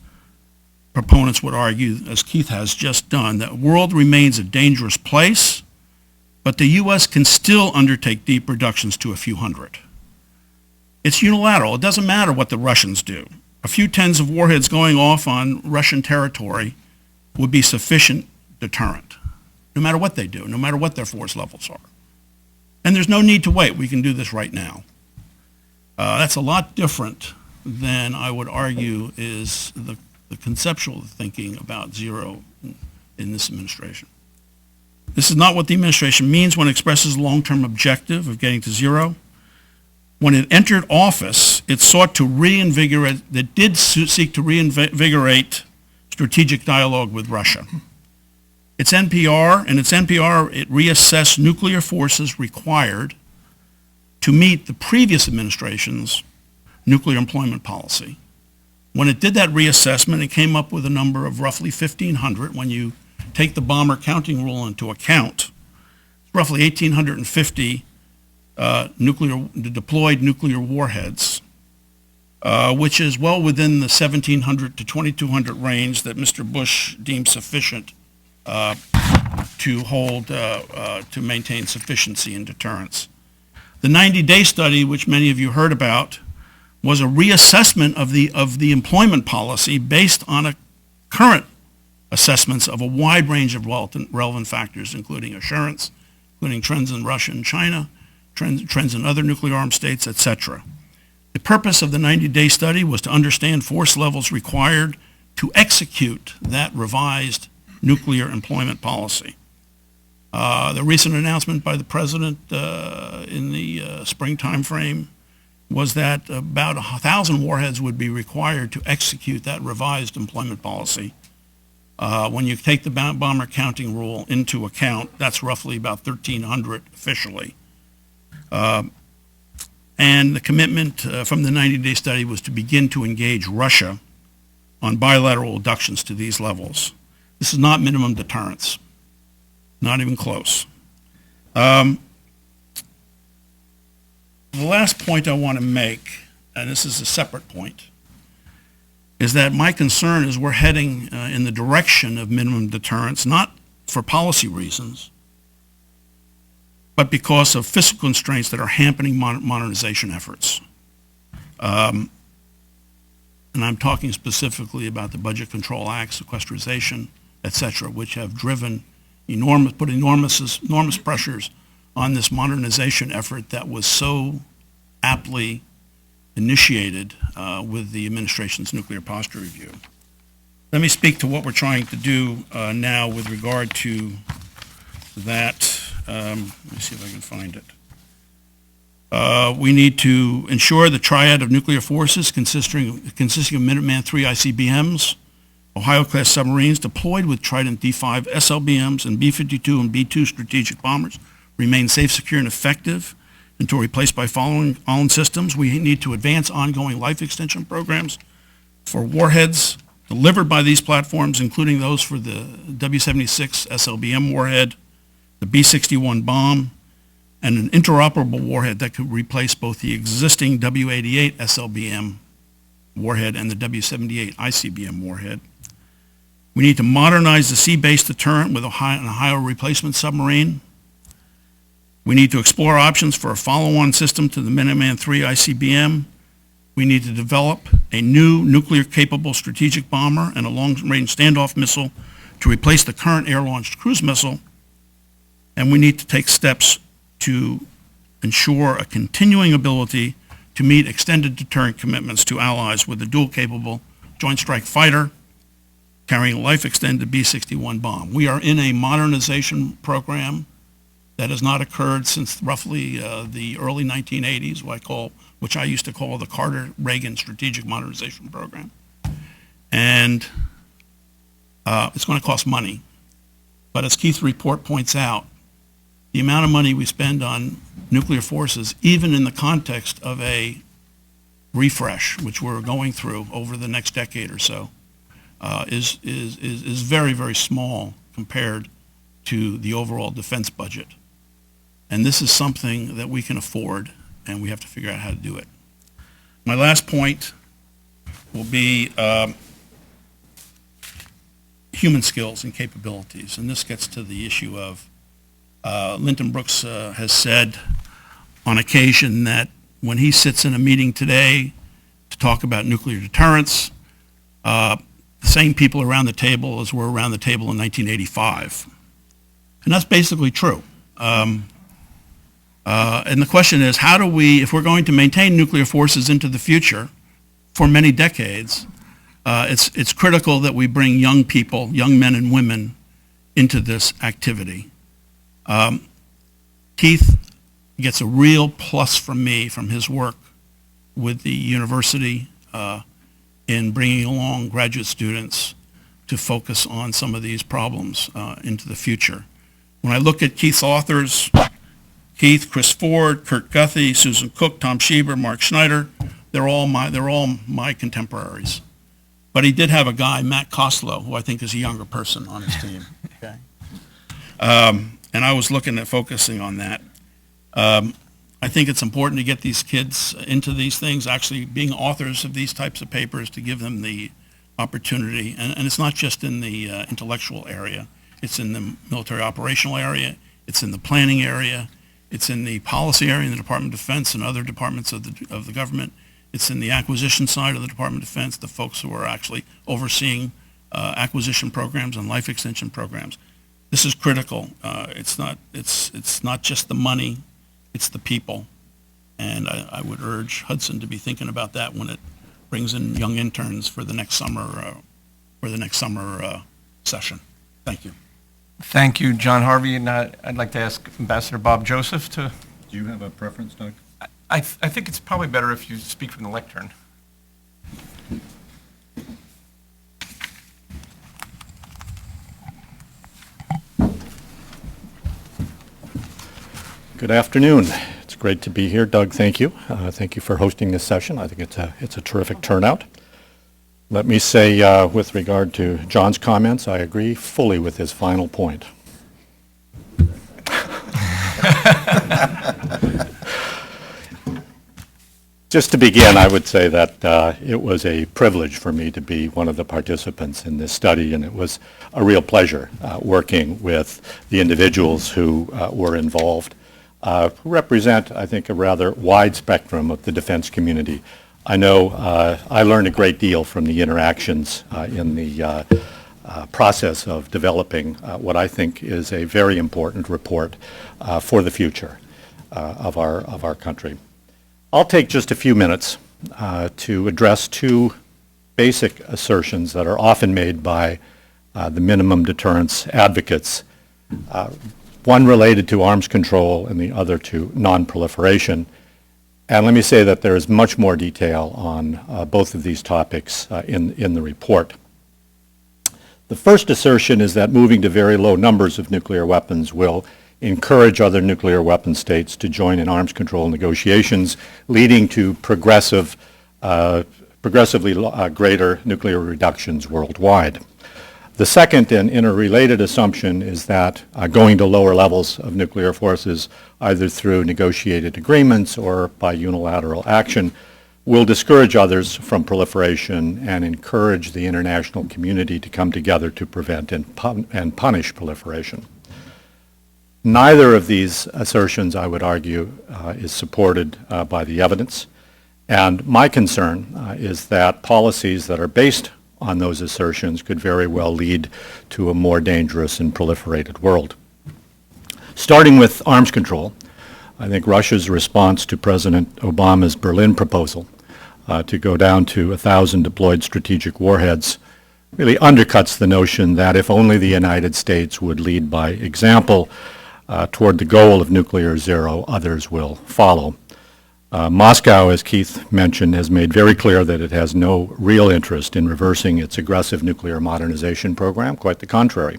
proponents would argue, as Keith has just done, that the world remains a dangerous place, but the U.S. can still undertake deep reductions to a few hundred. It's unilateral. It doesn't matter what the Russians do. A few tens of warheads going off on Russian territory would be sufficient deterrent, no matter what they do, no matter what their force levels are. And there's no need to wait. We can do this right now. That's a lot different than I would argue is the conceptual thinking about zero in this administration. This is not what the administration means when it expresses a long-term objective of getting to zero. When it entered office, it sought to reinvigorate, it did seek to reinvigorate strategic dialogue with Russia. Its NPR, it reassessed nuclear forces required to meet the previous administration's nuclear employment policy. When it did that reassessment, it came up with a number of roughly 1,500. When you take the bomber counting rule into account, roughly 1,850 deployed nuclear warheads, which is well within the 1,700 to 2,200 range that Mr. Bush deemed sufficient to hold, to maintain sufficiency and deterrence. The 90-day study, which many of you heard about, was a reassessment of the employment policy based on current assessments of a wide range of relevant factors, including assurance, including trends in Russia and China, trends in other nuclear armed states, etc. The purpose of the 90-day study was to understand force levels required to execute that revised nuclear employment policy. The recent announcement by the president in the spring time frame was that about 1,000 warheads would be required to execute that revised employment policy. When you take the bomber counting rule into account, that's roughly about 1,300 officially. And the commitment from the 90-day study was to begin to engage Russia on bilateral reductions to these levels. This is not minimum deterrence, not even close. The last point I want to make, and this is a separate point, is that my concern is we're heading in the direction of minimum deterrence, not for policy reasons, but because of fiscal constraints that are hampering modernization efforts. And I'm talking specifically about the Budget Control Act, sequestration, et cetera, which have driven put enormous pressures on this modernization effort that was so aptly initiated with the administration's nuclear posture review. Let me speak to what we're trying to do now with regard to that. Let me see if I can find it. We need to ensure the triad of nuclear forces consisting of Minuteman III ICBMs, Ohio-class submarines deployed with Trident D5 SLBMs and B-52 and B-2 strategic bombers remain safe, secure, and effective until replaced by following systems. We need to advance ongoing life extension programs for warheads delivered by these platforms, including those for the W-76 SLBM warhead, the B-61 bomb, and an interoperable warhead that could replace both the existing W-88 SLBM warhead and the W-78 ICBM warhead. We need to modernize the sea-based deterrent with an Ohio replacement submarine. We need to explore options for a follow-on system to the Minuteman III ICBM. We need to develop a new nuclear-capable strategic bomber and a long-range standoff missile to replace the current air-launched cruise missile. And we need to take steps to ensure a continuing ability to meet extended deterrent commitments to allies with a dual-capable Joint Strike Fighter carrying a life-extended B-61 bomb. We are in a modernization program that has not occurred since roughly the early 1980s, which I used to call the Carter-Reagan Strategic Modernization Program. And it's going to cost money. But as Keith's report points out, the amount of money we spend on nuclear forces, even in the context of a refresh, which we're going through over the next decade or so, is very, very small compared to the overall defense budget. And this is something that we can afford, and we have to figure out how to do it. My last point will be human skills and capabilities, and this gets to the issue of Linton Brooks has said on occasion that when he sits in a meeting today to talk about nuclear deterrence, the same people around the table as were around the table in 1985. And that's basically true. And the question is, how do we, if we're going to maintain nuclear forces into the future for many decades, it's critical that we bring young people, young men and women, into this activity. Keith gets a real plus from me from his work with the university in bringing along graduate students to focus on some of these problems into the future. When I look at Keith's authors, Keith, Chris Ford, Kurt Guthey, Susan Cook, Tom Schieber, Mark Schneider, they're all my contemporaries. But he did have a guy, Matt Koslow, who I think is a younger person on his team. Okay. And I was looking at focusing on that. I think it's important to get these kids into these things, actually being authors of these types of papers, to give them the opportunity. And it's not just in the intellectual area. It's in the military operational area. It's in the planning area. It's in the policy area in the Department of Defense and other departments of the government. It's in the acquisition side of the Department of Defense, the folks who are actually overseeing acquisition programs and life extension programs. This is critical. It's not just the money, it's the people. And I would urge Hudson to be thinking about that when it brings in young interns for the next summer session. Thank you. Thank you, John Harvey, and I'd like to ask Ambassador Bob Joseph to... Do you have a preference, Doug? I think it's probably better if you speak from the lectern. Good afternoon. It's great to be here. Doug, thank you. Thank you for hosting this session. I think it's a terrific turnout. Let me say, with regard to John's comments, I agree fully with his final point. Just to begin, I would say that it was a privilege for me to be one of the participants in this study, and it was a real pleasure working with the individuals who were involved, who represent, I think, a rather wide spectrum of the defense community. I know I learned a great deal from the interactions in the process of developing what I think is a very important report for the future of our country. I'll take just a few minutes to address two basic assertions that are often made by the minimum deterrence advocates, one related to arms control and the other to non-proliferation. And let me say that there is much more detail on both of these topics in the report. The first assertion is that moving to very low numbers of nuclear weapons will encourage other nuclear weapon states to join in arms control negotiations, leading to progressively greater nuclear reductions worldwide. The second and interrelated assumption is that going to lower levels of nuclear forces, either through negotiated agreements or by unilateral action, will discourage others from proliferation and encourage the international community to come together to prevent and punish proliferation. Neither of these assertions, I would argue, is supported by the evidence. And my concern is that policies that are based on those assertions could very well lead to a more dangerous and proliferated world. Starting with arms control, I think Russia's response to President Obama's Berlin proposal to go down to 1,000 deployed strategic warheads really undercuts the notion that if only the United States would lead by example toward the goal of nuclear zero, others will follow. Moscow, as Keith mentioned, has made very clear that it has no real interest in reversing its aggressive nuclear modernization program. Quite the contrary.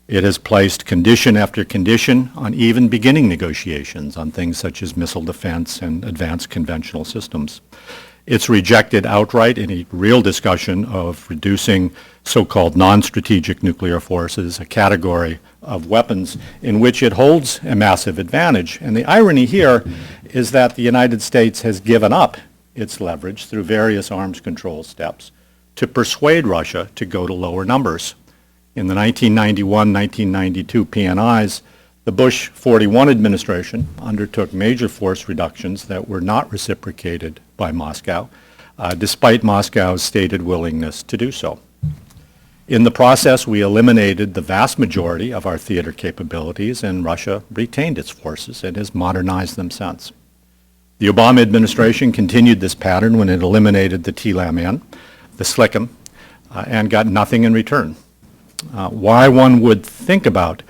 It has placed condition after condition on even beginning negotiations on things such as missile defense and advanced conventional systems. It's rejected outright any real discussion of reducing so-called non-strategic nuclear forces, a category of weapons in which it holds a massive advantage. And the irony here is that the United States has given up its leverage through various arms control steps to persuade Russia to go to lower numbers. In the 1991-1992 PNIs, the Bush 41 administration undertook major force reductions that were not reciprocated by Moscow, despite Moscow's stated willingness to do so. In the process, we eliminated the vast majority of our theater capabilities, and Russia retained its forces and has modernized them since. The Obama administration continued this pattern when it eliminated the TLAM-N, the SLICM, and got nothing in return. Why one would think about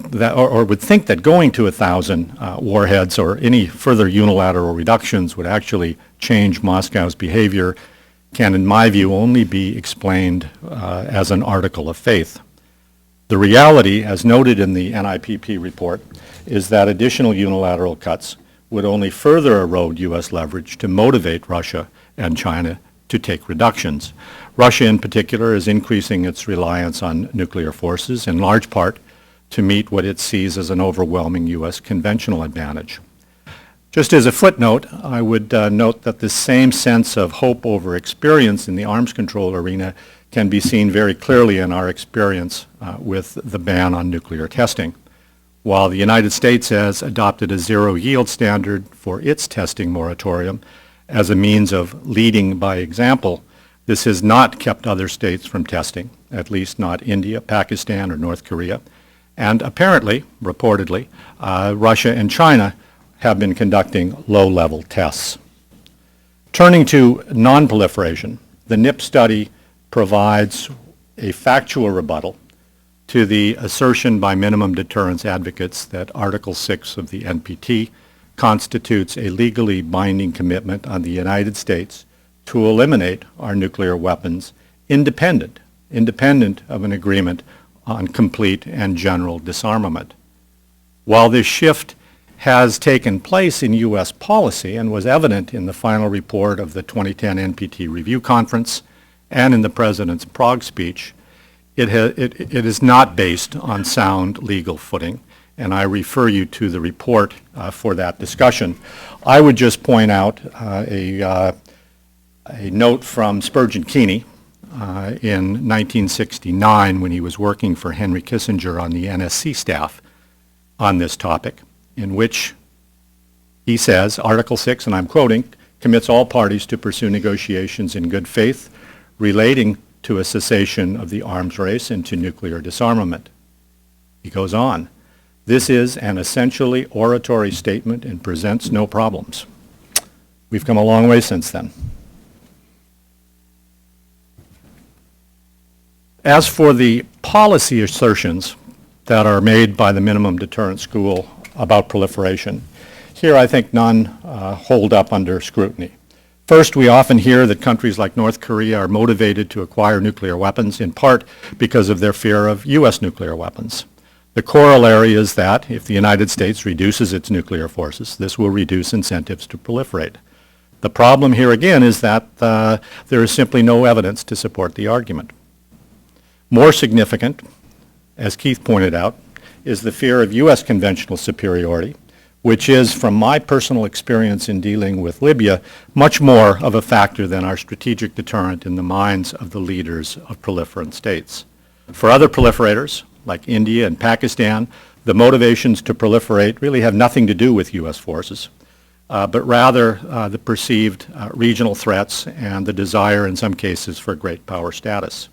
that, or would think that going to 1,000 warheads or any further unilateral reductions would actually change Moscow's behavior can, in my view, only be explained as an article of faith. The reality, as noted in the NIPP report, is that additional unilateral cuts would only further erode U.S. leverage to motivate Russia and China to take reductions. Russia, in particular, is increasing its reliance on nuclear forces, in large part to meet what it sees as an overwhelming U.S. conventional advantage. Just as a footnote, I would note that this same sense of hope over experience in the arms control arena can be seen very clearly in our experience with the ban on nuclear testing. While the United States has adopted a zero-yield standard for its testing moratorium as a means of leading by example, this has not kept other states from testing, at least not India, Pakistan, or North Korea. And apparently, reportedly, Russia and China have been conducting low-level tests. Turning to non-proliferation, the NIP study provides a factual rebuttal to the assertion by minimum deterrence advocates that Article 6 of the NPT constitutes a legally binding commitment on the United States to eliminate our nuclear weapons independent of an agreement on complete and general disarmament. While this shift has taken place in U.S. policy and was evident in the final report of the 2010 NPT Review Conference and in the President's Prague speech, it is not based on sound legal footing, and I refer you to the report for that discussion. I would just point out a note from Spurgeon Keeney in 1969 when he was working for Henry Kissinger on the NSC staff on this topic, in which he says, Article 6, and I'm quoting, commits all parties to pursue negotiations in good faith relating to a cessation of the arms race and to nuclear disarmament. He goes on, this is an essentially oratory statement and presents no problems. We've come a long way since then. As for the policy assertions that are made by the minimum deterrence school about proliferation, here I think none hold up under scrutiny. First, we often hear that countries like North Korea are motivated to acquire nuclear weapons in part because of their fear of U.S. nuclear weapons. The corollary is that if the United States reduces its nuclear forces, this will reduce incentives to proliferate. The problem here again is that there is simply no evidence to support the argument. More significant, as Keith pointed out, is the fear of U.S. conventional superiority, which is, from my personal experience in dealing with Libya, much more of a factor than our strategic deterrent in the minds of the leaders of proliferant states. For other proliferators, like India and Pakistan, the motivations to proliferate really have nothing to do with U.S. forces, but rather the perceived regional threats and the desire, in some cases, for great power status.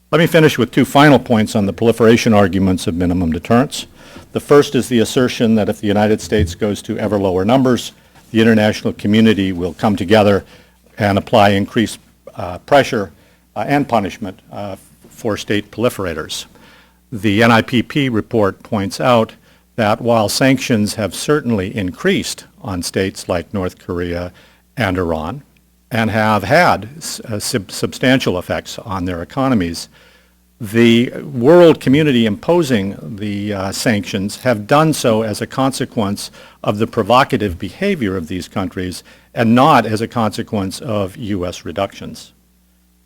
Let me finish with two final points on the proliferation arguments of minimum deterrence. The The first is the assertion that if the United States goes to ever lower numbers, the international community will come together and apply increased pressure and punishment for state proliferators. The NIPP report points out that while sanctions have certainly increased on states like North Korea and Iran and have had substantial effects on their economies, the world community imposing the sanctions have done so as a consequence of the provocative behavior of these countries and not as a consequence of U.S. reductions.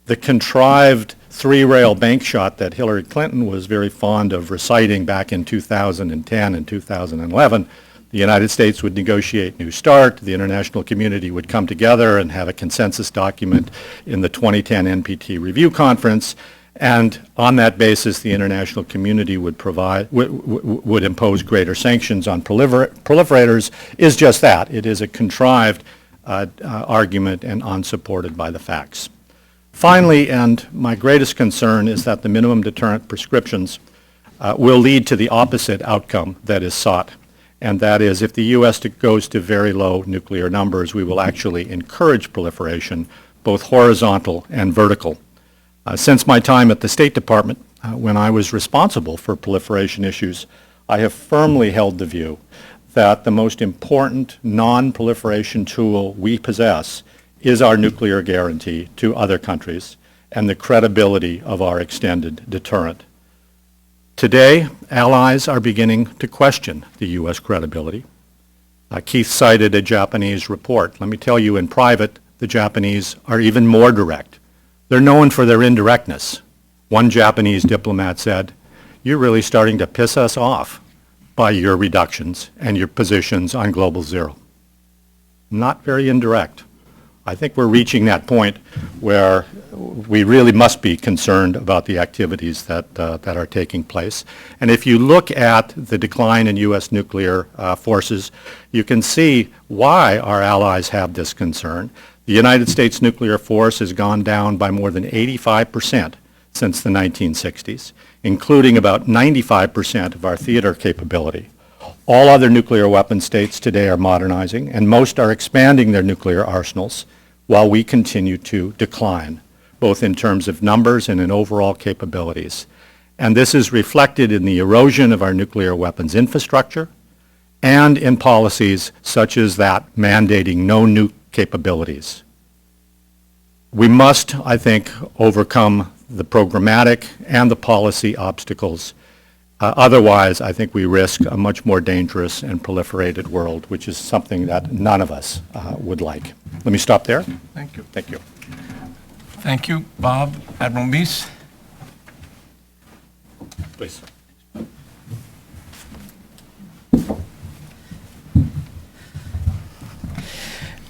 The contrived three-rail bank shot that Hillary Clinton was very fond of reciting back in 2010 and 2011, the United States would negotiate New START, the international community would come together and have a consensus document in the 2010 NPT review conference, and on that basis the international community would would impose greater sanctions on proliferators, is just that. It is a contrived argument and unsupported by the facts. Finally, and my greatest concern, is that the minimum deterrent prescriptions will lead to the opposite outcome that is sought. And that is, if the U.S. goes to very low nuclear numbers, we will actually encourage proliferation, both horizontal and vertical. Since my time at the State Department, when I was responsible for proliferation issues, I have firmly held the view that the most important non-proliferation tool we possess is our nuclear guarantee to other countries and the credibility of our extended deterrent. Today, allies are beginning to question the U.S. credibility. Keith cited a Japanese report. Let me tell you, in private, the Japanese are even more direct. They're known for their indirectness. One Japanese diplomat said, "You're really starting to piss us off by your reductions and your positions on global zero." Not very indirect. I think we're reaching that point where we really must be concerned about the activities that are taking place. And if you look at the decline in U.S. nuclear forces, you can see why our allies have this concern. The United States nuclear force has gone down by more than 85% since the 1960s, including about 95% of our theater capability. All other nuclear weapon states today are modernizing, and most are expanding their nuclear arsenals, while we continue to decline, both in terms of numbers and in overall capabilities. And this is reflected in the erosion of our nuclear weapons infrastructure and in policies such as that mandating no nuke capabilities. We must, I think, overcome the programmatic and the policy obstacles. Otherwise, I think we risk a much more dangerous and proliferated world, which is something that none of us would like. Let me stop there. Thank you. Thank you. Thank you, Bob. Admiral Meese? Please.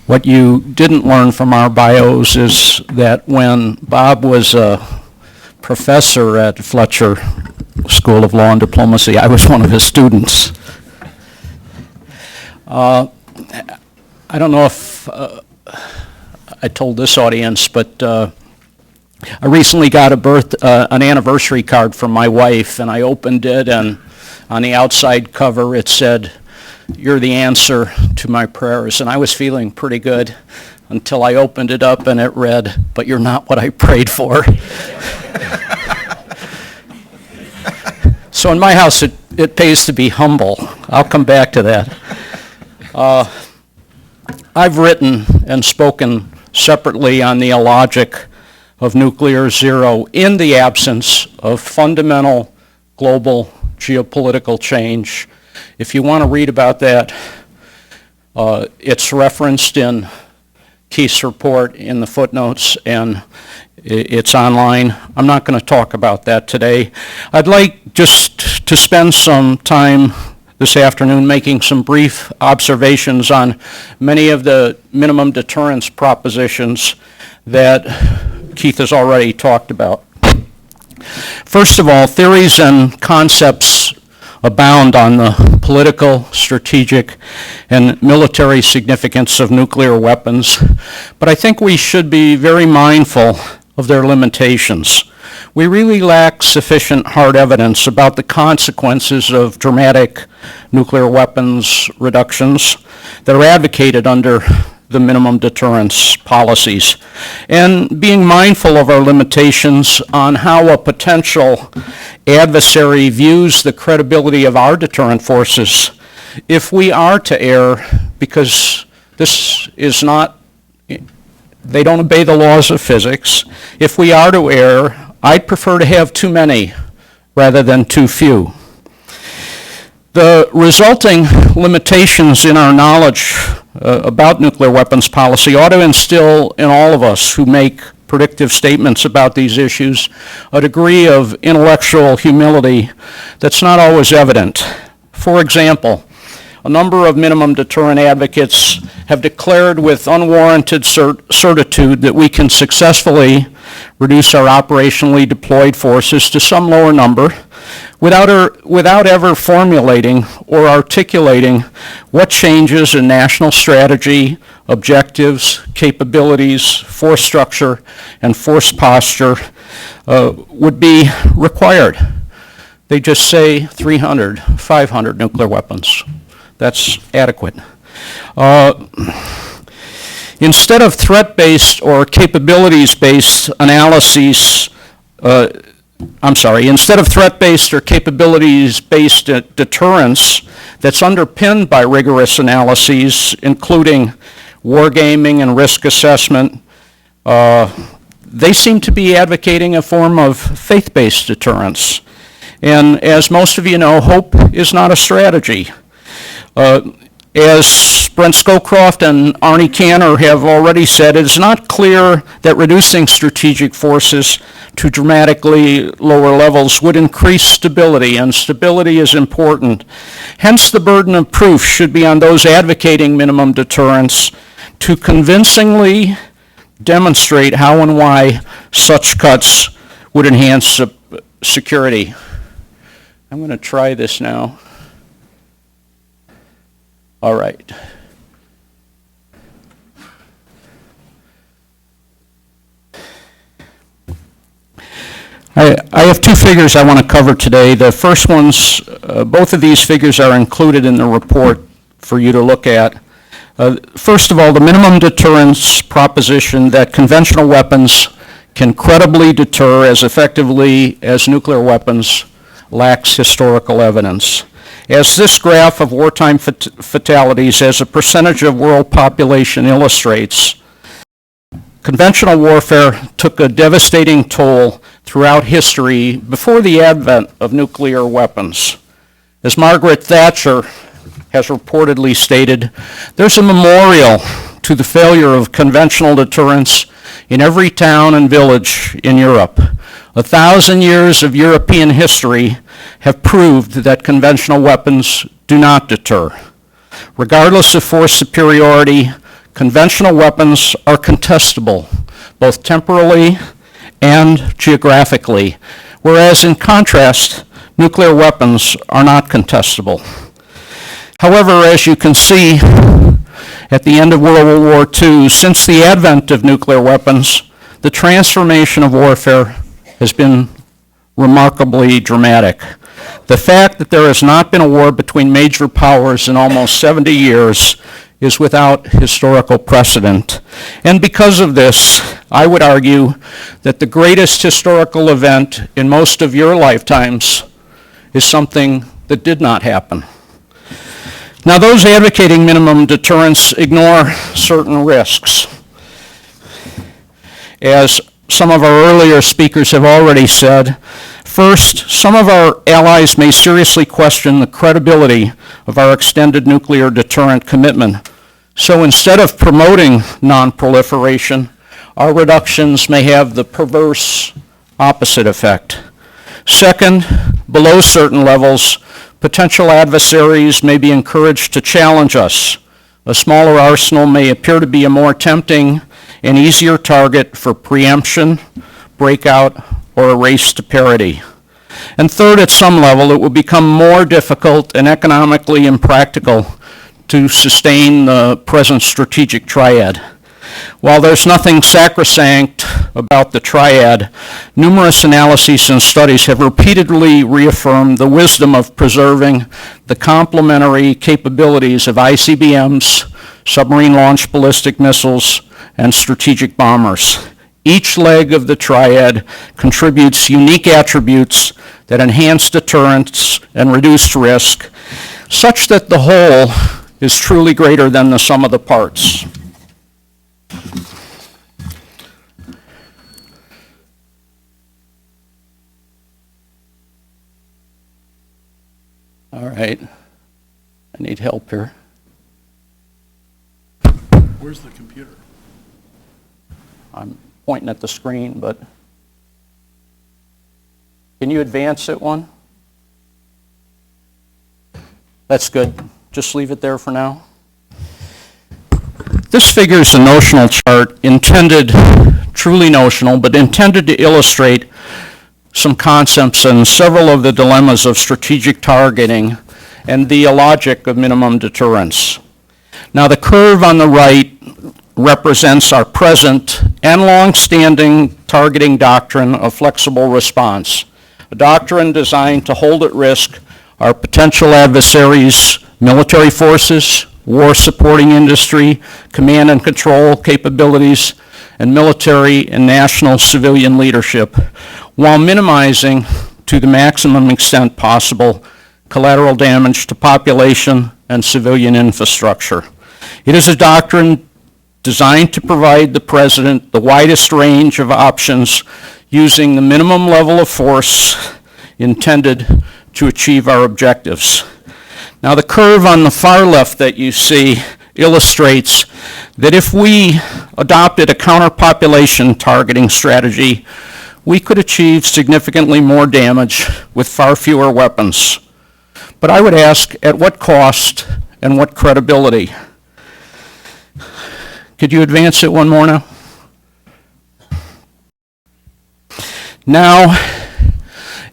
What you didn't learn from our bios is that when Bob was a professor at Fletcher School of Law and Diplomacy, I was one of his students. I don't know if I told this audience, but I recently got an anniversary card from my wife, and I opened it, and on the outside cover it said, "You're the answer to my prayers." And I was feeling pretty good until I opened it up and it read, "But you're not what I prayed for." So in my house, it pays to be humble. I'll come back to that. I've written and spoken separately on the illogic of nuclear zero in the absence of fundamental global geopolitical change. If you want to read about that, it's referenced in Keith's report in the footnotes, and it's online. I'm not going to talk about that today. I'd like just to spend some time this afternoon making some brief observations on many of the minimum deterrence propositions that Keith has already talked about. First of all, theories and concepts abound on the political, strategic, and military significance of nuclear weapons, but I think we should be very mindful of their limitations. We really lack sufficient hard evidence about the consequences of dramatic nuclear weapons reductions that are advocated under the minimum deterrence policies. And being mindful of our limitations on how a potential adversary views the credibility of our deterrent forces, if we are to err, because this is not, they don't obey the laws of physics, if we are to err, I'd prefer to have too many rather than too few. The resulting limitations in our knowledge about nuclear weapons policy ought to instill in all of us who make predictive statements about these issues a degree of intellectual humility that's not always evident. For example, a number of minimum deterrent advocates have declared with unwarranted certitude that we can successfully reduce our operationally deployed forces to some lower number without ever formulating or articulating what changes in national strategy, objectives, capabilities, force structure, and force posture would be required. They just say 300, 500 nuclear weapons. That's adequate. Instead of threat-based or capabilities-based analyses, instead of threat-based or capabilities-based deterrence that's underpinned by rigorous analyses, including wargaming and risk assessment, they seem to be advocating a form of faith-based deterrence. And as most of you know, hope is not a strategy. As Brent Scowcroft and Arnie Cantor have already said, it is not clear that reducing strategic forces to dramatically lower levels would increase stability, and stability is important. Hence, the burden of proof should be on those advocating minimum deterrence to convincingly demonstrate how and why such cuts would enhance security. I'm going to try this now. All right. I have two figures I want to cover today. The first ones, both of these figures are included in the report for you to look at. First of all, the minimum deterrence proposition that conventional weapons can credibly deter as effectively as nuclear weapons lacks historical evidence. As this graph of wartime fatalities as a percentage of world population illustrates, conventional warfare took a devastating toll throughout history before the advent of nuclear weapons. As Margaret Thatcher has reportedly stated, there's a memorial to the failure of conventional deterrence in every town and village in Europe. 1,000 years of European history have proved that conventional weapons do not deter. Regardless of force superiority, conventional weapons are contestable, both temporally and geographically, whereas in contrast, nuclear weapons are not contestable. However, as you can see, at the end of World War II, since the advent of nuclear weapons, the transformation of warfare has been remarkably dramatic. The fact that there has not been a war between major powers in almost 70 years is without historical precedent. And because of this, I would argue that the greatest historical event in most of your lifetimes is something that did not happen. Now, those advocating minimum deterrence ignore certain risks. As some of our earlier speakers have already said, first, some of our allies may seriously question the credibility of our extended nuclear deterrent commitment. So instead of promoting non-proliferation, our reductions may have the perverse opposite effect. Second, below certain levels, potential adversaries may be encouraged to challenge us. A smaller arsenal may appear to be a more tempting and easier target for preemption, breakout, or a race to parity. And third, at some level, it will become more difficult and economically impractical to sustain the present strategic triad. While there's nothing sacrosanct about the Triad, numerous analyses and studies have repeatedly reaffirmed the wisdom of preserving the complementary capabilities of ICBMs, submarine-launched ballistic missiles, and strategic bombers. Each leg of the Triad contributes unique attributes that enhance deterrence and reduce risk, such that the whole is truly greater than the sum of the parts. All right, I need help here. Where's the computer? I'm pointing at the screen, but can you advance it one? That's good. Just leave it there for now. This figure is a notional chart intended, truly notional, but intended to illustrate some concepts and several of the dilemmas of strategic targeting and the logic of minimum deterrence. Now, the curve on the right represents our present and long-standing targeting doctrine of flexible response, a doctrine designed to hold at risk our potential adversaries' military forces, war-supporting industry, command and control capabilities, and military and national civilian leadership, while minimizing, to the maximum extent possible, collateral damage to population and civilian infrastructure. It is a doctrine designed to provide the President the widest range of options using the minimum level of force intended to achieve our objectives. Now, the curve on the far left that you see illustrates that if we adopted a counterpopulation targeting strategy, we could achieve significantly more damage with far fewer weapons. But I would ask, at what cost and what credibility? Could you advance it one more now? Now,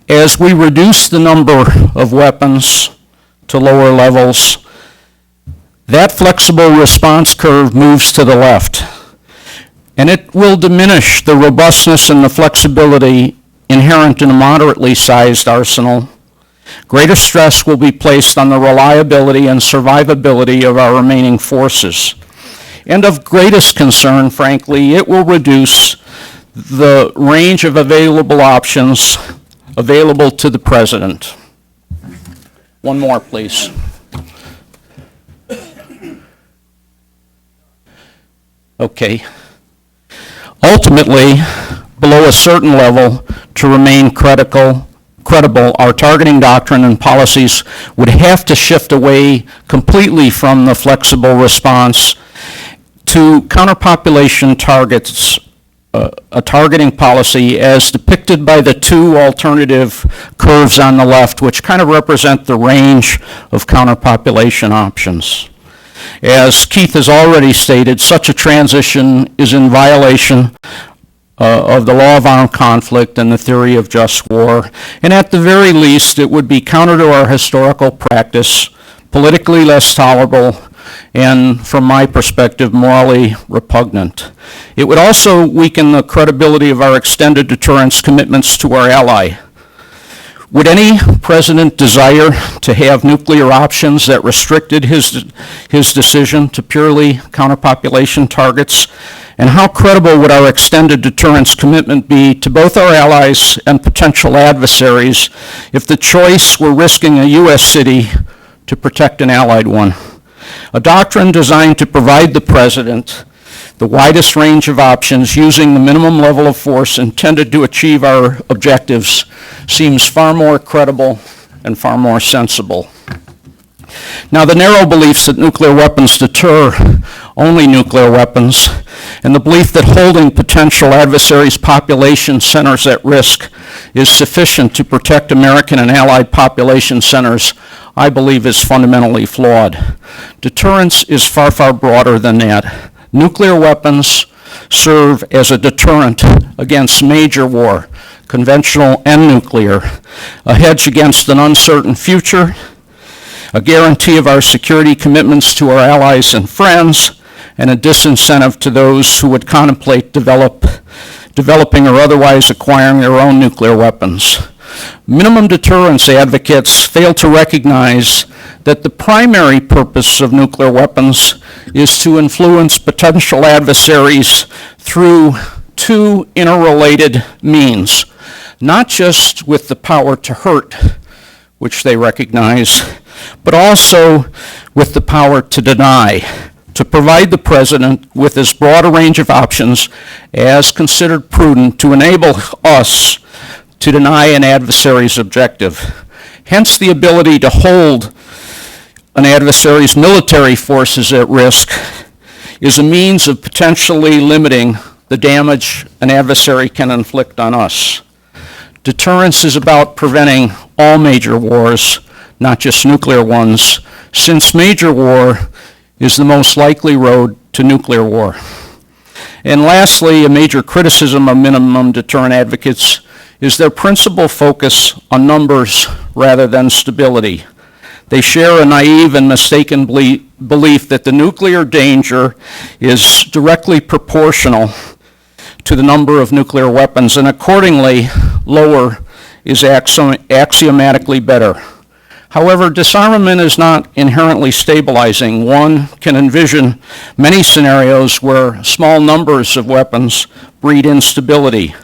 as we reduce the number of weapons to lower levels, that flexible response curve moves to the left, and it will diminish the robustness and the flexibility inherent in a moderately sized arsenal. Greater stress will be placed on the reliability and survivability of our remaining forces. And of greatest concern, frankly, it will reduce the range of available options available to the President. One more, please. Okay. Ultimately, below a certain level, to remain credible, our targeting doctrine and policies would have to shift away completely from the flexible response to counterpopulation targets, a targeting policy as depicted by the two alternative curves on the left, which kind of represent the range of counterpopulation options. As Keith has already stated, such a transition is in violation of the law of armed conflict and the theory of just war, and at the very least, it would be counter to our historical practice, politically less tolerable, and from my perspective, morally repugnant. It would also weaken the credibility of our extended deterrence commitments to our ally. Would any president desire to have nuclear options that restricted his decision to purely counterpopulation targets? And how credible would our extended deterrence commitment be to both our allies and potential adversaries if the choice were risking a U.S. city to protect an allied one? A doctrine designed to provide the President the widest range of options using the minimum level of force intended to achieve our objectives seems far more credible and far more sensible. Now, the narrow beliefs that nuclear weapons deter only nuclear weapons, and the belief that holding potential adversaries' population centers at risk is sufficient to protect American and allied population centers, I believe is fundamentally flawed. Deterrence is far, far broader than that. Nuclear weapons serve as a deterrent against major war, conventional and nuclear, a hedge against an uncertain future, a guarantee of our security commitments to our allies and friends, and a disincentive to those who would contemplate developing or otherwise acquiring their own nuclear weapons. Minimum deterrence advocates fail to recognize that the primary purpose of nuclear weapons is to influence potential adversaries through two interrelated means, not just with the power to hurt, which they recognize, but also with the power to deny, to provide the president with as broad a range of options as considered prudent to enable us to deny an adversary's objective. Hence, the ability to hold an adversary's military forces at risk is a means of potentially limiting the damage an adversary can inflict on us. Deterrence is about preventing all major wars, not just nuclear ones, since major war is the most likely road to nuclear war. And lastly, a major criticism of minimum deterrent advocates is their principal focus on numbers rather than stability. They share a naive and mistaken belief that the nuclear danger is directly proportional to the number of nuclear weapons, and accordingly, lower is axiomatically better. However, disarmament is not inherently stabilizing. One can envision many scenarios where small numbers of weapons breed instability.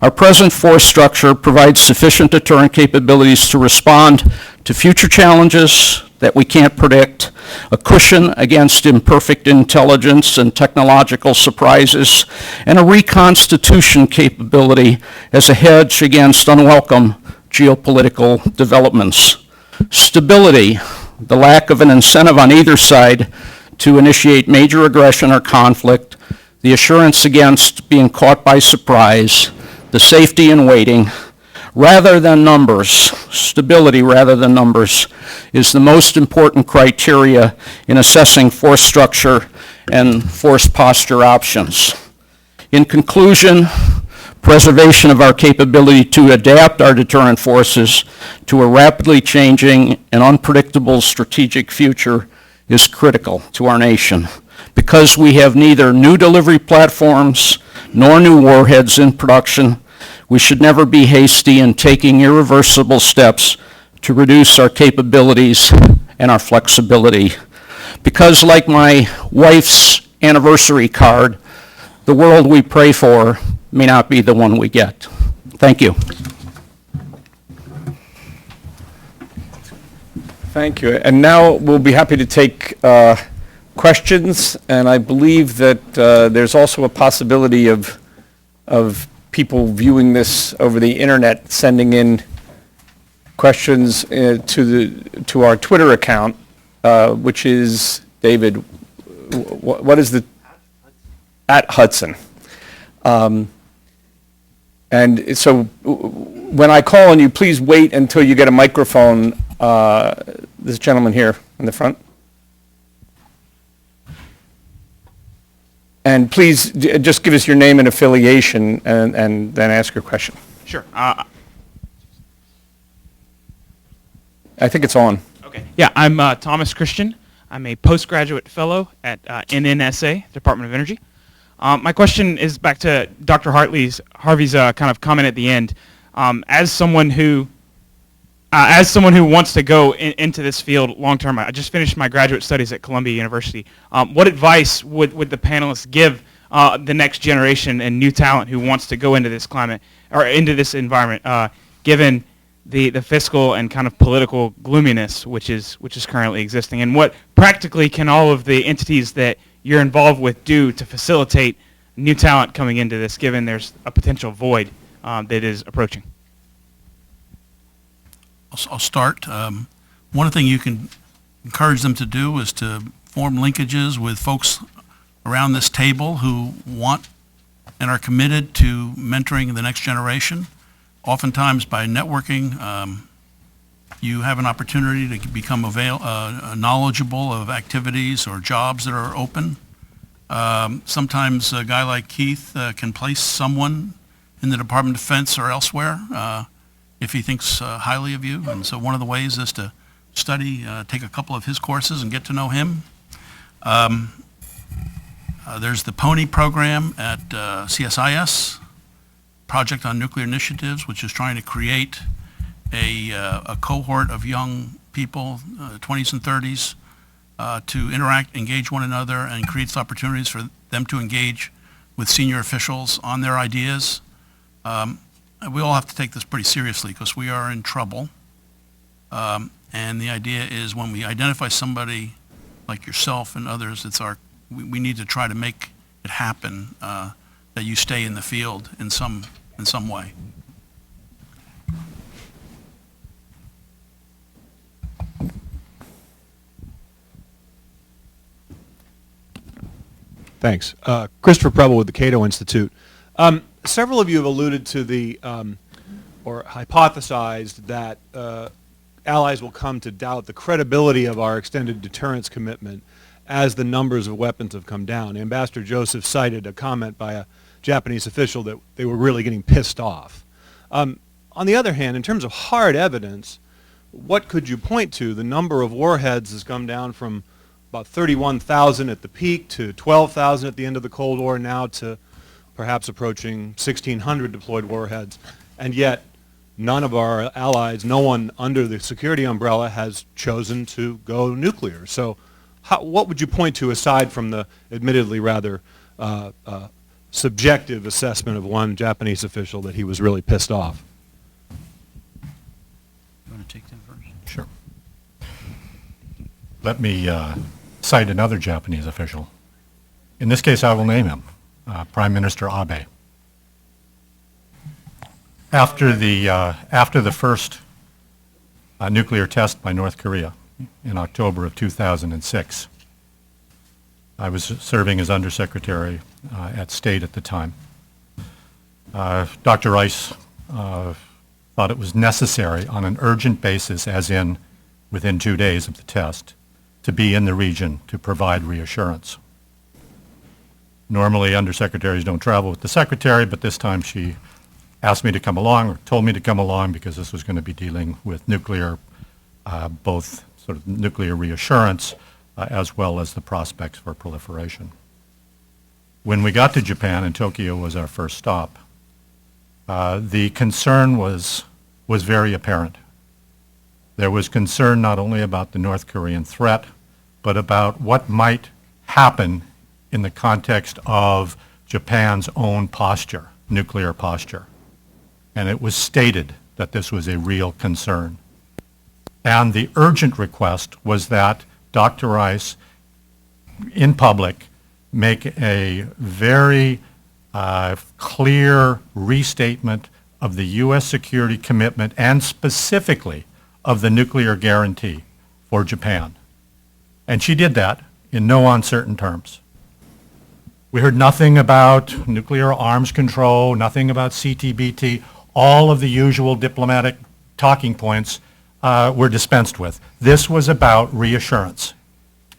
Our present force structure provides sufficient deterrent capabilities to respond to future challenges that we can't predict, a cushion against imperfect intelligence and technological surprises, and a reconstitution capability as a hedge against unwelcome geopolitical developments. Stability, the lack of an incentive on either side to initiate major aggression or conflict, the assurance against being caught by surprise, the safety in waiting, rather than numbers, stability rather than numbers, is the most important criteria in assessing force structure and force posture options. In conclusion, preservation of our capability to adapt our deterrent forces to a rapidly changing and unpredictable strategic future is critical to our nation. Because we have neither new delivery platforms nor new warheads in production, we should never be hasty in taking irreversible steps to reduce our capabilities and our flexibility. Because, like my wife's anniversary card, the world we pray for may not be the one we get. Thank you. Thank you. And now we'll be happy to take questions, and I believe that there's also a possibility of people viewing this over the internet sending in questions to our Twitter account, which is, David, what is the @Hudson. And so when I call on you, please wait until you get a microphone. This gentleman here in the front. And please just give us your name and affiliation and then ask your question. Sure. I think it's on. Okay. Yeah, I'm Thomas Christian. I'm a postgraduate fellow at NNSA, Department of Energy. My question is back to Dr. Harvey's kind of comment at the end. As someone who wants to go into this field long term, I just finished my graduate studies at Columbia University. What advice would the panelists give the next generation and new talent who wants to go into this climate or into this environment, given the fiscal and kind of political gloominess which is currently existing, and what practically can all of the entities that you're involved with do to facilitate new talent coming into this, given there's a potential void that is approaching? I'll start. One thing you can encourage them to do is to form linkages with folks around this table who want and are committed to mentoring the next generation. Oftentimes by networking, you have an opportunity to become knowledgeable of activities or jobs that are open. Sometimes a guy like Keith can place someone in the Department of Defense or elsewhere if he thinks highly of you. And so one of the ways is to study, take a couple of his courses and get to know him. There's the PONY program at CSIS, Project on Nuclear Initiatives, which is trying to create a cohort of young people, 20s and 30s, to interact, engage one another, and creates opportunities for them to engage with senior officials on their ideas. We all have to take this pretty seriously because we are in trouble. And the idea is when we identify somebody like yourself and others, we need to try to make it happen, that you stay in the field in some way. Thanks. Christopher Preble with the Cato Institute. Several of you have alluded to or hypothesized that allies will come to doubt the credibility of our extended deterrence commitment as the numbers of weapons have come down. Ambassador Joseph cited a comment by a Japanese official that they were really getting pissed off. On the other hand, in terms of hard evidence, what could you point to? The number of warheads has come down from about 31,000 at the peak to 12,000 at the end of the Cold War, now to perhaps approaching 1,600 deployed warheads. And yet, none of our allies, no one under the security umbrella has chosen to go nuclear. So what would you point to aside from the admittedly rather subjective assessment of one Japanese official that he was really pissed off? You want to take that first? Sure. Let me cite another Japanese official. In this case, I will name him, Prime Minister Abe. After the first nuclear test by North Korea in October of 2006, I was serving as Undersecretary at State at the time. Dr. Rice thought it was necessary on an urgent basis, as in within 2 days of the test, to be in the region to provide reassurance. Normally, undersecretaries don't travel with the secretary, but this time she asked me to come along, or told me to come along, because this was going to be dealing with nuclear, both sort of nuclear reassurance, as well as the prospects for proliferation. When we got to Japan, and Tokyo was our first stop, the concern was very apparent. There was concern not only about the North Korean threat, but about what might happen in the context of Japan's own posture, nuclear posture. And it was stated that this was a real concern. And the urgent request was that Dr. Rice, in public, make a very clear restatement of the U.S. security commitment and specifically of the nuclear guarantee for Japan. And she did that in no uncertain terms. We heard nothing about nuclear arms control, nothing about CTBT. All of the usual diplomatic talking points were dispensed with. This was about reassurance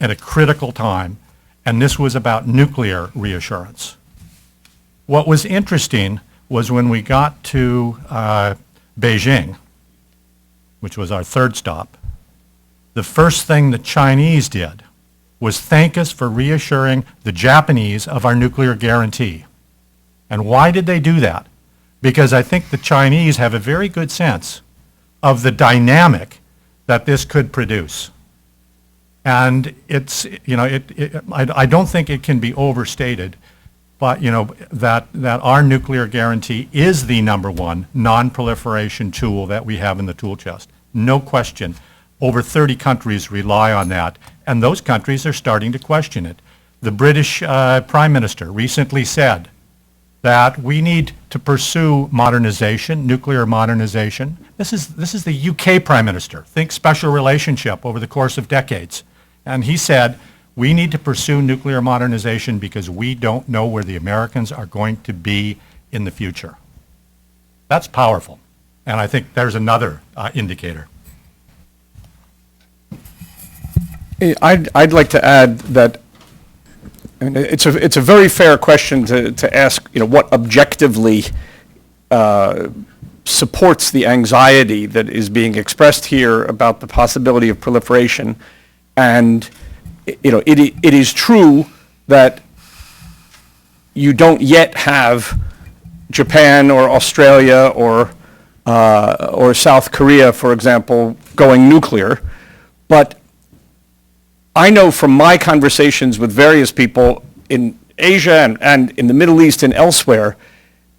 at a critical time, and this was about nuclear reassurance. What was interesting was when we got to Beijing, which was our third stop, the first thing the Chinese did was thank us for reassuring the Japanese of our nuclear guarantee. And why did they do that? Because I think the Chinese have a very good sense of the dynamic that this could produce. And it's, I don't think it can be overstated, but, that our nuclear guarantee is the number one non-proliferation tool that we have in the tool chest. No question. Over 30 countries rely on that, and those countries are starting to question it. The British Prime Minister recently said that we need to pursue modernization, nuclear modernization. This is the UK Prime Minister. Think special relationship over the course of decades. And he said, we need to pursue nuclear modernization because we don't know where the Americans are going to be in the future. That's powerful. And I think there's another indicator. I'd like to add that it's a very fair question to ask, what objectively supports the anxiety that is being expressed here about the possibility of proliferation. And it is true that you don't yet have Japan or Australia or South Korea, for example, going nuclear. But I know from my conversations with various people in Asia and in the Middle East and elsewhere,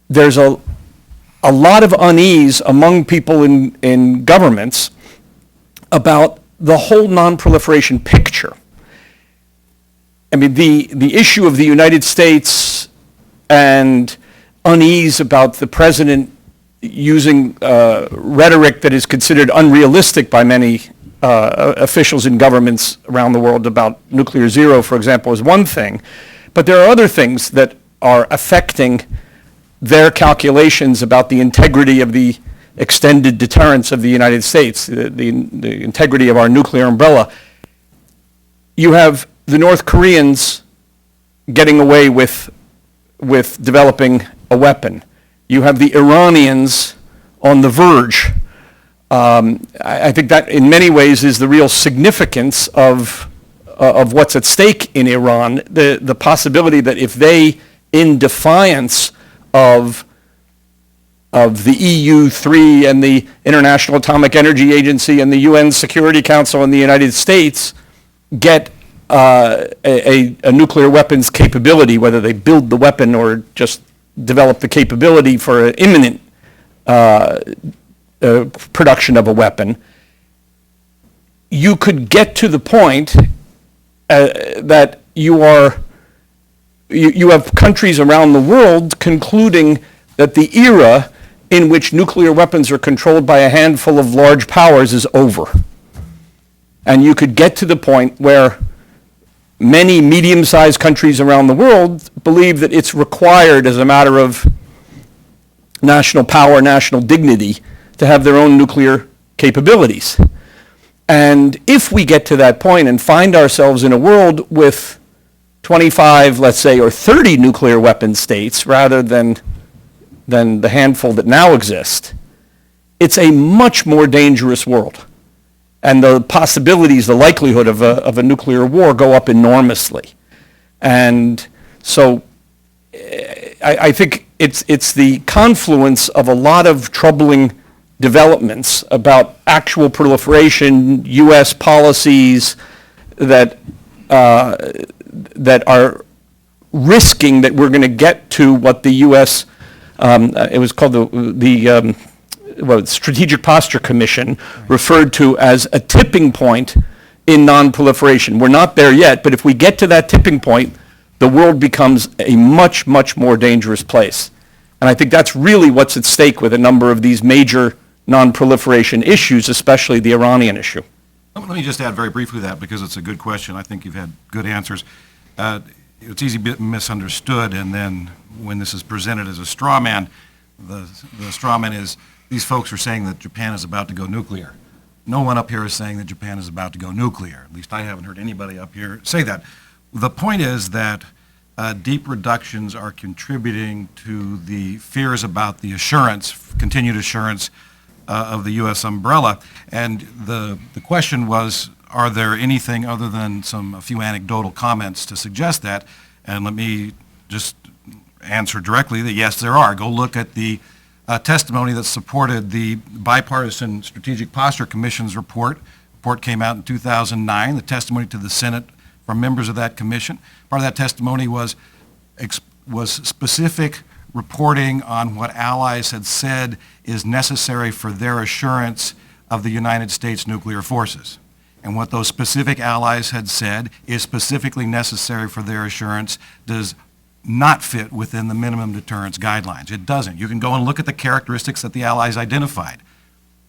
there's a lot of unease among people in governments about the whole non-proliferation picture. I mean, the issue of the United States and unease about the president using rhetoric that is considered unrealistic by many officials in governments around the world about nuclear zero, for example, is one thing. But there are other things that are affecting their calculations about the integrity of the extended deterrence of the United States, the integrity of our nuclear umbrella. You have the North Koreans getting away with developing a weapon. You have the Iranians on the verge. I think that in many ways is the real significance of what's at stake in Iran, the possibility that if they, in defiance of the EU3 and the International Atomic Energy Agency and the UN Security Council and the United States, get a nuclear weapons capability, whether they build the weapon or just develop the capability for an imminent production of a weapon, you could get to the point that you have countries around the world concluding that the era in which nuclear weapons are controlled by a handful of large powers is over. And you could get to the point where many medium-sized countries around the world believe that it's required as a matter of national power, national dignity, to have their own nuclear capabilities. And if we get to that point and find ourselves in a world with 25, let's say, or 30 nuclear weapon states rather than the handful that now exist, it's a much more dangerous world. And the possibilities, the likelihood of a nuclear war go up enormously. And so I think it's the confluence of a lot of troubling developments about actual proliferation, U.S. policies that are risking that we're going to get to what the U.S. It was called the Strategic Posture Commission referred to as a tipping point in non-proliferation. We're not there yet, but if we get to that tipping point, the world becomes a much, much more dangerous place. And I think that's really what's at stake with a number of these major non-proliferation issues, especially the Iranian issue. Let me just add very briefly to that, because it's a good question. I think you've had good answers. It's easy to be misunderstood, and then when this is presented as a straw man, the straw man is these folks are saying that Japan is about to go nuclear. No one up here is saying that Japan is about to go nuclear. At least I haven't heard anybody up here say that. The point is that deep reductions are contributing to the fears about the assurance, continued assurance of the U.S. umbrella. And the question was, are there anything other than a few anecdotal comments to suggest that? And let me just answer directly that yes, there are. Go look at the testimony that supported the Bipartisan Strategic Posture Commission's report. The report came out in 2009, the testimony to the Senate from members of that commission. Part of that testimony was specific reporting on what allies had said is necessary for their assurance of the United States nuclear forces. And what those specific allies had said is specifically necessary for their assurance does not fit within the minimum deterrence guidelines. It doesn't. You can go and look at the characteristics that the allies identified.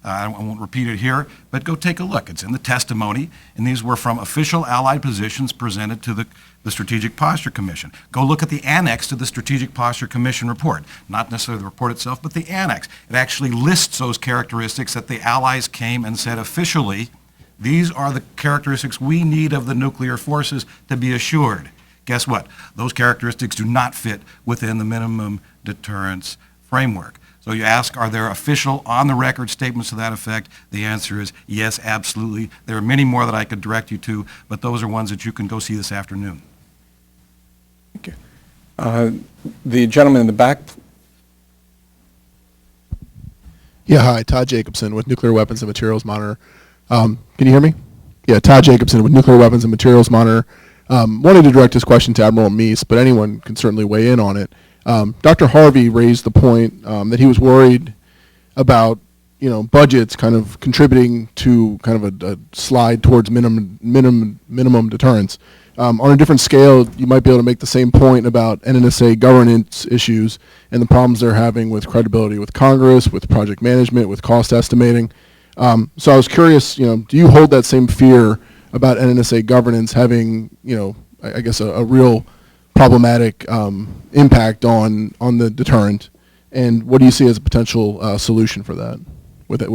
I won't repeat it here, but go take a look. It's in the testimony, and these were from official allied positions presented to the Strategic Posture Commission. Go look at the annex to the Strategic Posture Commission report. Not necessarily the report itself, but the annex. It actually lists those characteristics that the allies came and said officially, these are the characteristics we need of the nuclear forces to be assured. Guess what? Those characteristics do not fit within the minimum deterrence framework. So you ask, are there official on-the-record statements to that effect? The answer is yes, absolutely. There are many more that I could direct you to, but those are ones that you can go see this afternoon. Thank you. The gentleman in the back. Yeah, hi, Todd Jacobson with Nuclear Weapons and Materials Monitor. Can you hear me? Yeah, Todd Jacobson with Nuclear Weapons and Materials Monitor. Wanted to direct this question to Admiral Meese, but anyone can certainly weigh in on it. Dr. Harvey raised the point that he was worried about, budgets kind of contributing to kind of a slide towards minimum deterrence. On a different scale, you might be able to make the same point about NNSA governance issues and the problems they're having with credibility with Congress, with project management, with cost estimating. So I was curious, do you hold that same fear about NNSA governance having, I guess a real problematic impact on the deterrent? And what do you see as a potential solution for that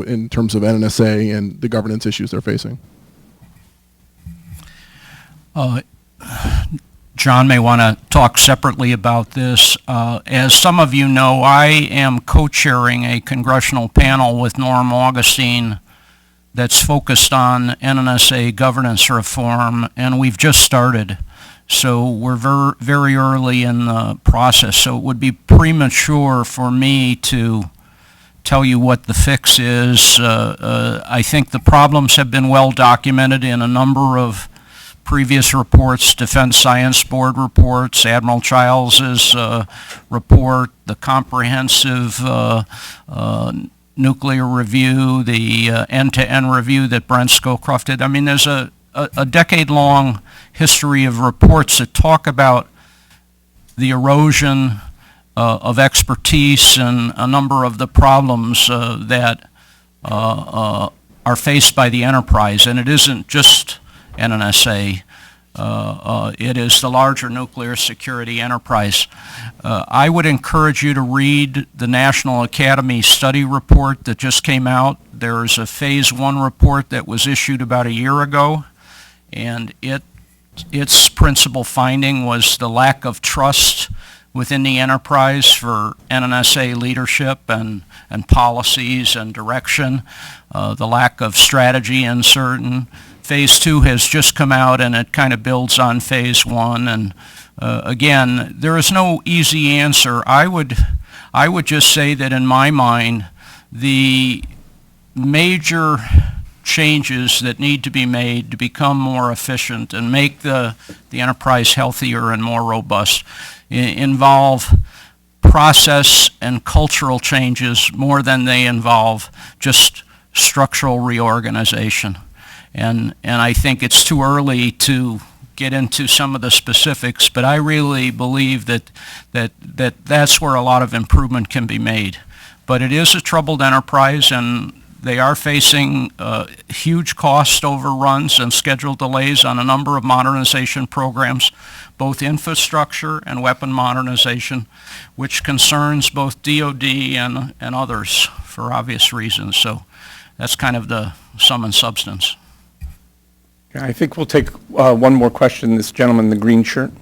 in terms of NNSA and the governance issues they're facing? John may want to talk separately about this. As some of you know, I am co-chairing a congressional panel with Norm Augustine that's focused on NNSA governance reform, and we've just started. So we're very early in the process, so it would be premature for me to tell you what the fix is. I think the problems have been well documented in a number of previous reports, Defense Science Board reports, Admiral Childs's report, the comprehensive nuclear review, the end-to-end review that Brent Scowcroft did. I mean, there's a decade-long history of reports that talk about the erosion of expertise and a number of the problems that are faced by the enterprise. And it isn't just NNSA. It is the larger nuclear security enterprise. I would encourage you to read the National Academy study report that just came out. There's a Phase 1 report that was issued about a year ago, and its principal finding was the lack of trust within the enterprise for NNSA leadership and policies and direction, the lack of strategy in certain. Phase 2 has just come out, and it kind of builds on Phase 1. And again, there is no easy answer. I would just say that in my mind, the major changes that need to be made to become more efficient and make the enterprise healthier and more robust involve process and cultural changes more than they involve just structural reorganization. And I think it's too early to get into some of the specifics, but I really believe that's where a lot of improvement can be made. But it is a troubled enterprise, and they are facing huge cost overruns and schedule delays on a number of modernization programs, both infrastructure and weapon modernization, which concerns both DoD and others for obvious reasons. So that's kind of the sum and substance. I think we'll take one more question. This gentleman in the green shirt.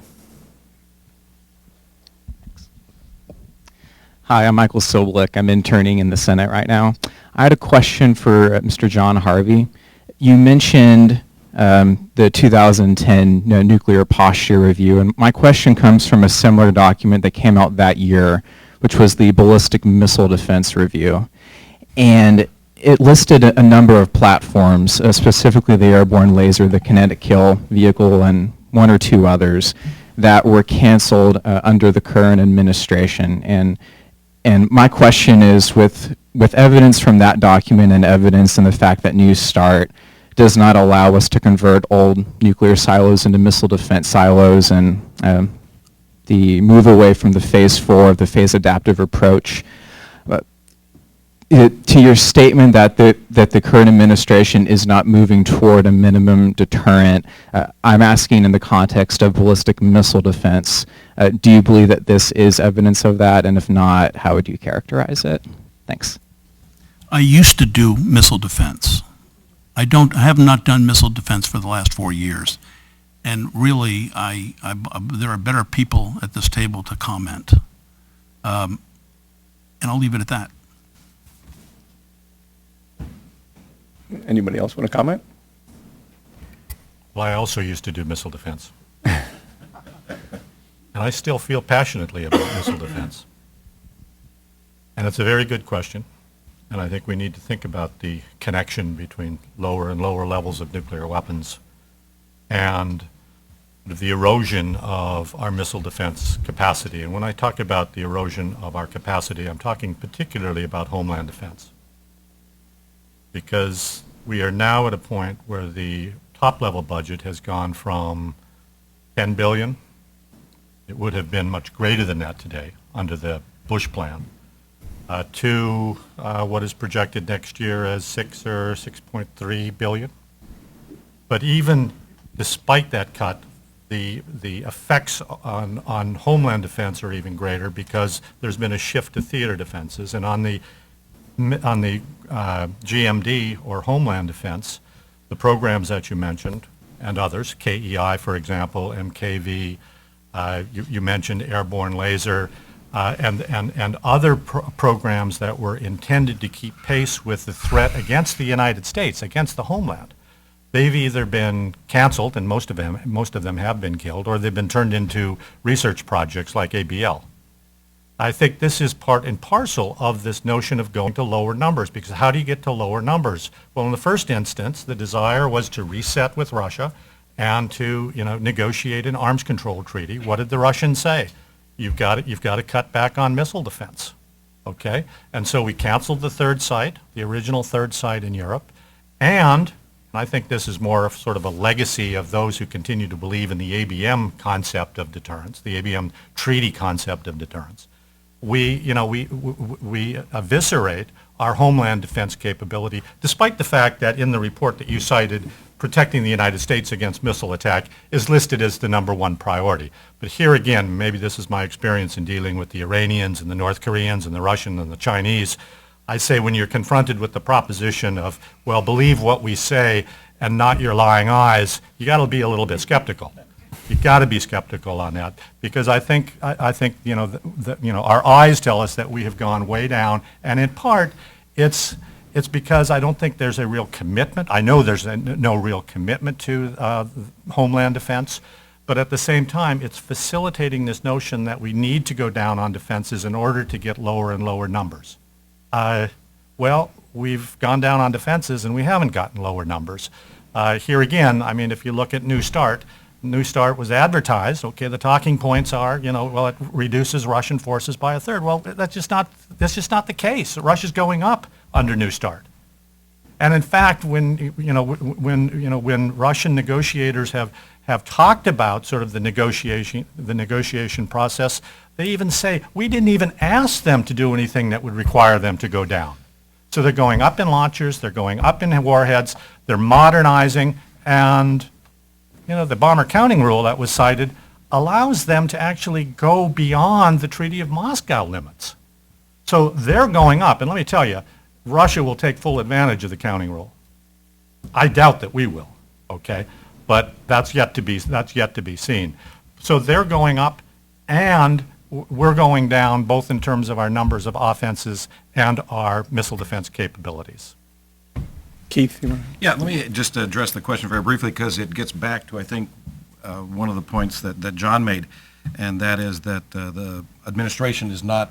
Hi, I'm Michael Sobolik. I'm interning in the Senate right now. I had a question for Mr. John Harvey. You mentioned the 2010 Nuclear Posture Review, and my question comes from a similar document that came out that year, which was the Ballistic Missile Defense Review. And it listed a number of platforms, specifically the airborne laser, the kinetic kill vehicle, and one or two others that were canceled under the current administration. And my question is, with evidence from that document and evidence in the fact that New START does not allow us to convert old nuclear silos into missile defense silos, and the move away from the Phase 4 of the phase adaptive approach, to your statement that the current administration is not moving toward a minimum deterrent, I'm asking in the context of ballistic missile defense, do you believe that this is evidence of that? And if not, how would you characterize it? Thanks. I used to do missile defense. I have not done missile defense for the last 4 years. And really, there are better people at this table to comment. And I'll leave it at that. Anybody else want to comment? Well, I also used to do missile defense. And I still feel passionately about missile defense. And it's a very good question. and I think we need to think about the connection between lower and lower levels of nuclear weapons and the erosion of our missile defense capacity. And when I talk about the erosion of our capacity, I'm talking particularly about homeland defense. Because we are now at a point where the top-level budget has gone from $10 billion, it would have been much greater than that today under the Bush plan, to what is projected next year as 6 or 6.3 billion. But even despite that cut, the effects on homeland defense are even greater because there's been a shift to theater defenses. And on the GMD, or homeland defense, the programs that you mentioned and others, KEI, for example, MKV, you mentioned airborne laser, and other programs that were intended to keep pace with the threat against the United States, against the homeland. They've either been canceled, and most of them have been killed, or they've been turned into research projects like ABL. I think this is part and parcel of this notion of going to lower numbers, because how do you get to lower numbers? Well, in the first instance, the desire was to reset with Russia and to, negotiate an arms control treaty. What did the Russians say? You've got to cut back on missile defense, okay? And so we canceled the third site, the original third site in Europe, and I think this is more of sort of a legacy of those who continue to believe in the ABM concept of deterrence, the ABM treaty concept of deterrence. We eviscerate our homeland defense capability, despite the fact that in the report that you cited, protecting the United States against missile attack is listed as the #1 priority. But here again, maybe this is my experience in dealing with the Iranians and the North Koreans and the Russians and the Chinese. I say when you're confronted with the proposition of, well, believe what we say and not your lying eyes, you got to be a little bit skeptical. You got to be skeptical on that, because I think our eyes tell us that we have gone way down, and in part it's because I don't think there's a real commitment. I know there's no real commitment to homeland defense, but at the same time it's facilitating this notion that we need to go down on defenses in order to get lower and lower numbers. Well, we've gone down on defenses and we haven't gotten lower numbers. Here again, I mean, if you look at New Start was advertised, okay, the talking points are, well, it reduces Russian forces by a third. Well, that's just not the case. Russia's going up under New Start. And in fact, when Russian negotiators have talked about sort of the negotiation process, they even say, we didn't even ask them to do anything that would require them to go down. So they're going up in launchers, they're going up in warheads, they're modernizing, and the bomber counting rule that was cited allows them to actually go beyond the Treaty of Moscow limits. So they're going up, and let me tell you, Russia will take full advantage of the counting rule. I doubt that we will, okay? But that's yet to be seen. So they're going up, and we're going down, both in terms of our numbers of offenses and our missile defense capabilities. Keith, you want to? Yeah, let me just address the question very briefly, because it gets back to, I think, one of the points that John made, and that is that the administration is not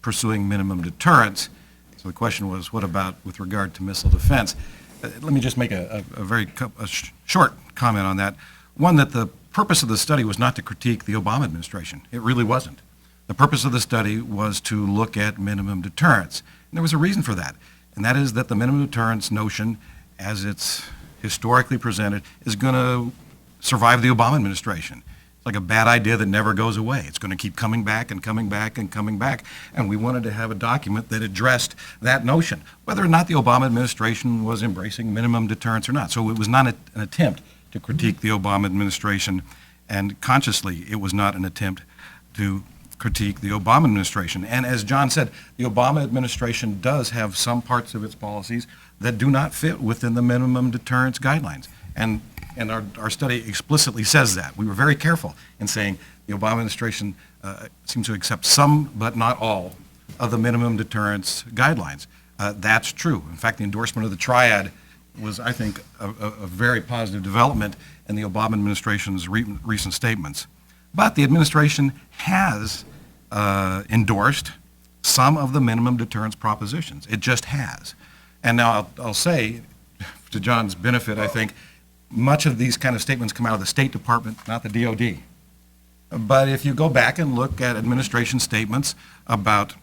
pursuing minimum deterrence. So the question was, what about with regard to missile defense? Let me just make a very short comment on that. One, that the purpose of the study was not to critique the Obama administration. It really wasn't. The purpose of the study was to look at minimum deterrence. And there was a reason for that, and that is that the minimum deterrence notion, as it's historically presented, is going to survive the Obama administration. It's like a bad idea that never goes away. It's going to keep coming back and coming back and coming back, and we wanted to have a document that addressed that notion, whether or not the Obama administration was embracing minimum deterrence or not. So it was not an attempt to critique the Obama administration, and consciously it was not an attempt to critique the Obama administration. And as John said, the Obama administration does have some parts of its policies that do not fit within the minimum deterrence guidelines. And our study explicitly says that. We were very careful in saying the Obama administration seems to accept some, but not all, of the minimum deterrence guidelines. That's true. In fact, the endorsement of the Triad was, I think, a very positive development in the Obama administration's recent statements. But the administration has endorsed some of the minimum deterrence propositions. It just has. And now I'll say, to John's benefit, I think, much of these kind of statements come out of the State Department, not the DOD. But if you go back and look at administration statements about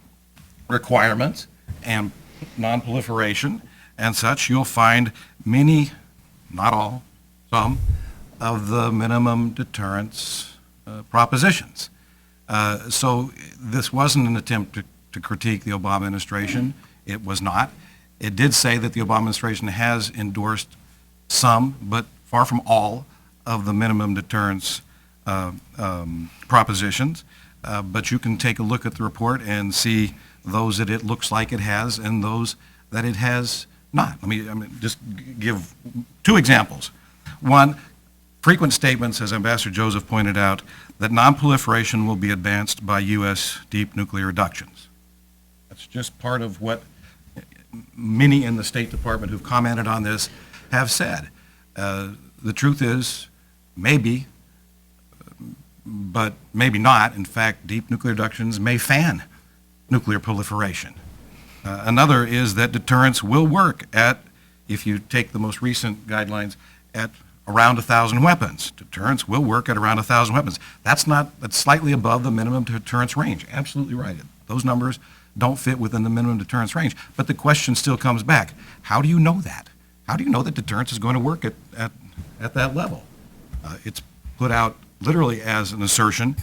requirements and non-proliferation and such, you'll find many, not all, some, of the minimum deterrence propositions. So this wasn't an attempt to critique the Obama administration. It was not. It did say that the Obama administration has endorsed some, but far from all, of the minimum deterrence propositions. But you can take a look at the report and see those that it looks like it has and those that it has not. Let me just give two examples. One, frequent statements, as Ambassador Joseph pointed out, that non-proliferation will be advanced by U.S. deep nuclear reductions. That's just part of what many in the State Department who've commented on this have said. The truth is, maybe, but maybe not. In fact, deep nuclear reductions may fan nuclear proliferation. Another is that deterrence will work at, if you take the most recent guidelines, at around 1,000 weapons. Deterrence will work at around 1,000 weapons. That's slightly above the minimum deterrence range. Absolutely right. Those numbers don't fit within the minimum deterrence range. But the question still comes back. How do you know that? How do you know that deterrence is going to work at that level? It's put out literally as an assertion.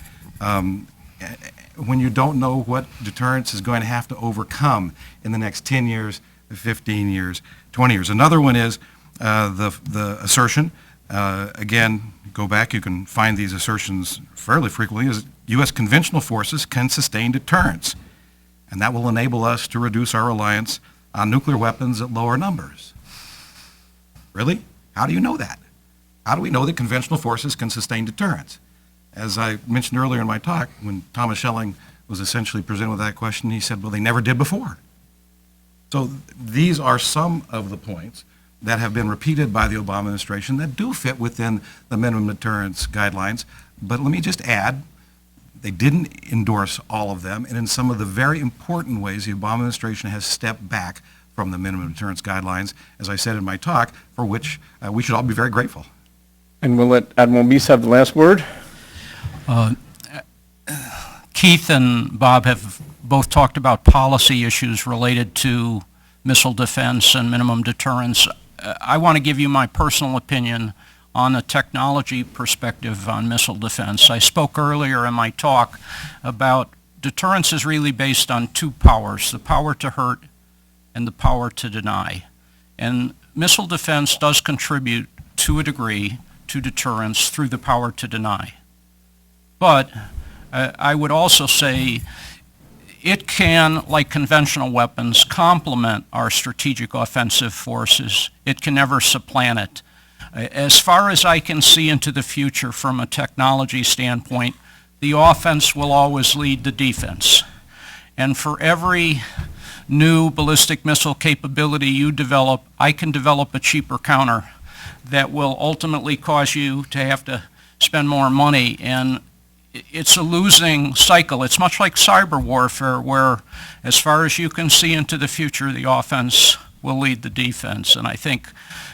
When you don't know what deterrence is going to have to overcome in the next 10 years, 15 years, 20 years. Another one is the assertion, again, go back, you can find these assertions fairly frequently, is U.S. conventional forces can sustain deterrence, and that will enable us to reduce our reliance on nuclear weapons at lower numbers. Really? How do you know that? How do we know that conventional forces can sustain deterrence? As I mentioned earlier in my talk, when Thomas Schelling was essentially presented with that question, he said, well, they never did before. So these are some of the points that have been repeated by the Obama administration that do fit within the minimum deterrence guidelines. But let me just add, they didn't endorse all of them, and in some of the very important ways, the Obama administration has stepped back from the minimum deterrence guidelines, as I said in my talk, for which we should all be very grateful. And we'll let Admiral Meese have the last word. Keith and Bob have both talked about policy issues related to missile defense and minimum deterrence. I want to give you my personal opinion on a technology perspective on missile defense. I spoke earlier in my talk about deterrence is really based on two powers, the power to hurt and the power to deny. And missile defense does contribute to a degree to deterrence through the power to deny. But I would also say it can, like conventional weapons, complement our strategic offensive forces. It can never supplant it. As far as I can see into the future from a technology standpoint, the offense will always lead the defense. And for every new ballistic missile capability you develop, I can develop a cheaper counter that will ultimately cause you to have to spend more money. And it's a losing cycle. It's much like cyber warfare, where as far as you can see into the future, the offense will lead the defense. And I think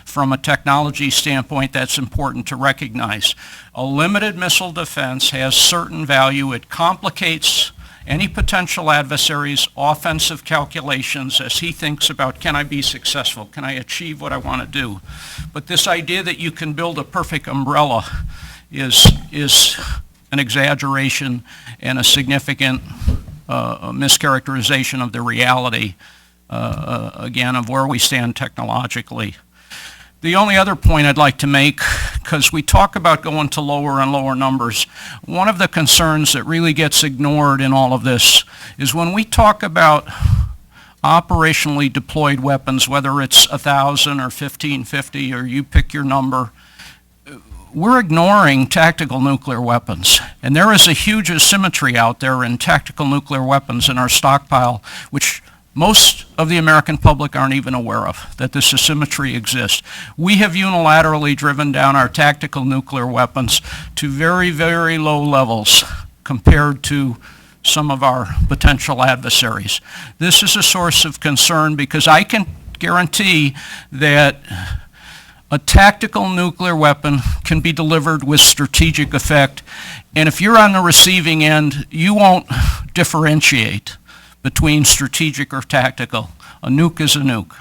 from a technology standpoint, that's important to recognize. A limited missile defense has certain value. It complicates any potential adversary's offensive calculations as he thinks about, can I be successful? Can I achieve what I want to do? But this idea that you can build a perfect umbrella is an exaggeration and a significant mischaracterization of the reality, again, of where we stand technologically. The only other point I'd like to make, because we talk about going to lower and lower numbers, one of the concerns that really gets ignored in all of this is when we talk about operationally deployed weapons, whether it's 1,000 or 1,550 or you pick your number, we're ignoring tactical nuclear weapons. And there is a huge asymmetry out there in tactical nuclear weapons in our stockpile, which most of the American public aren't even aware of, that this asymmetry exists. We have unilaterally driven down our tactical nuclear weapons to very, very low levels compared to some of our potential adversaries. This is a source of concern because I can guarantee that a tactical nuclear weapon can be delivered with strategic effect, and if you're on the receiving end, you won't differentiate between strategic or tactical. A nuke is a nuke.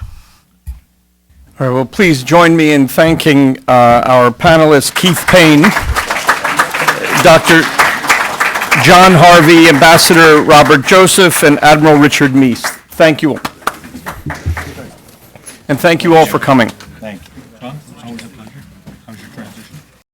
All right, well, please join me in thanking our panelists, Keith Payne, Dr. John Harvey, Ambassador Robert Joseph, and Admiral Richard Meese. Thank you all. And thank you all for coming. Thank you.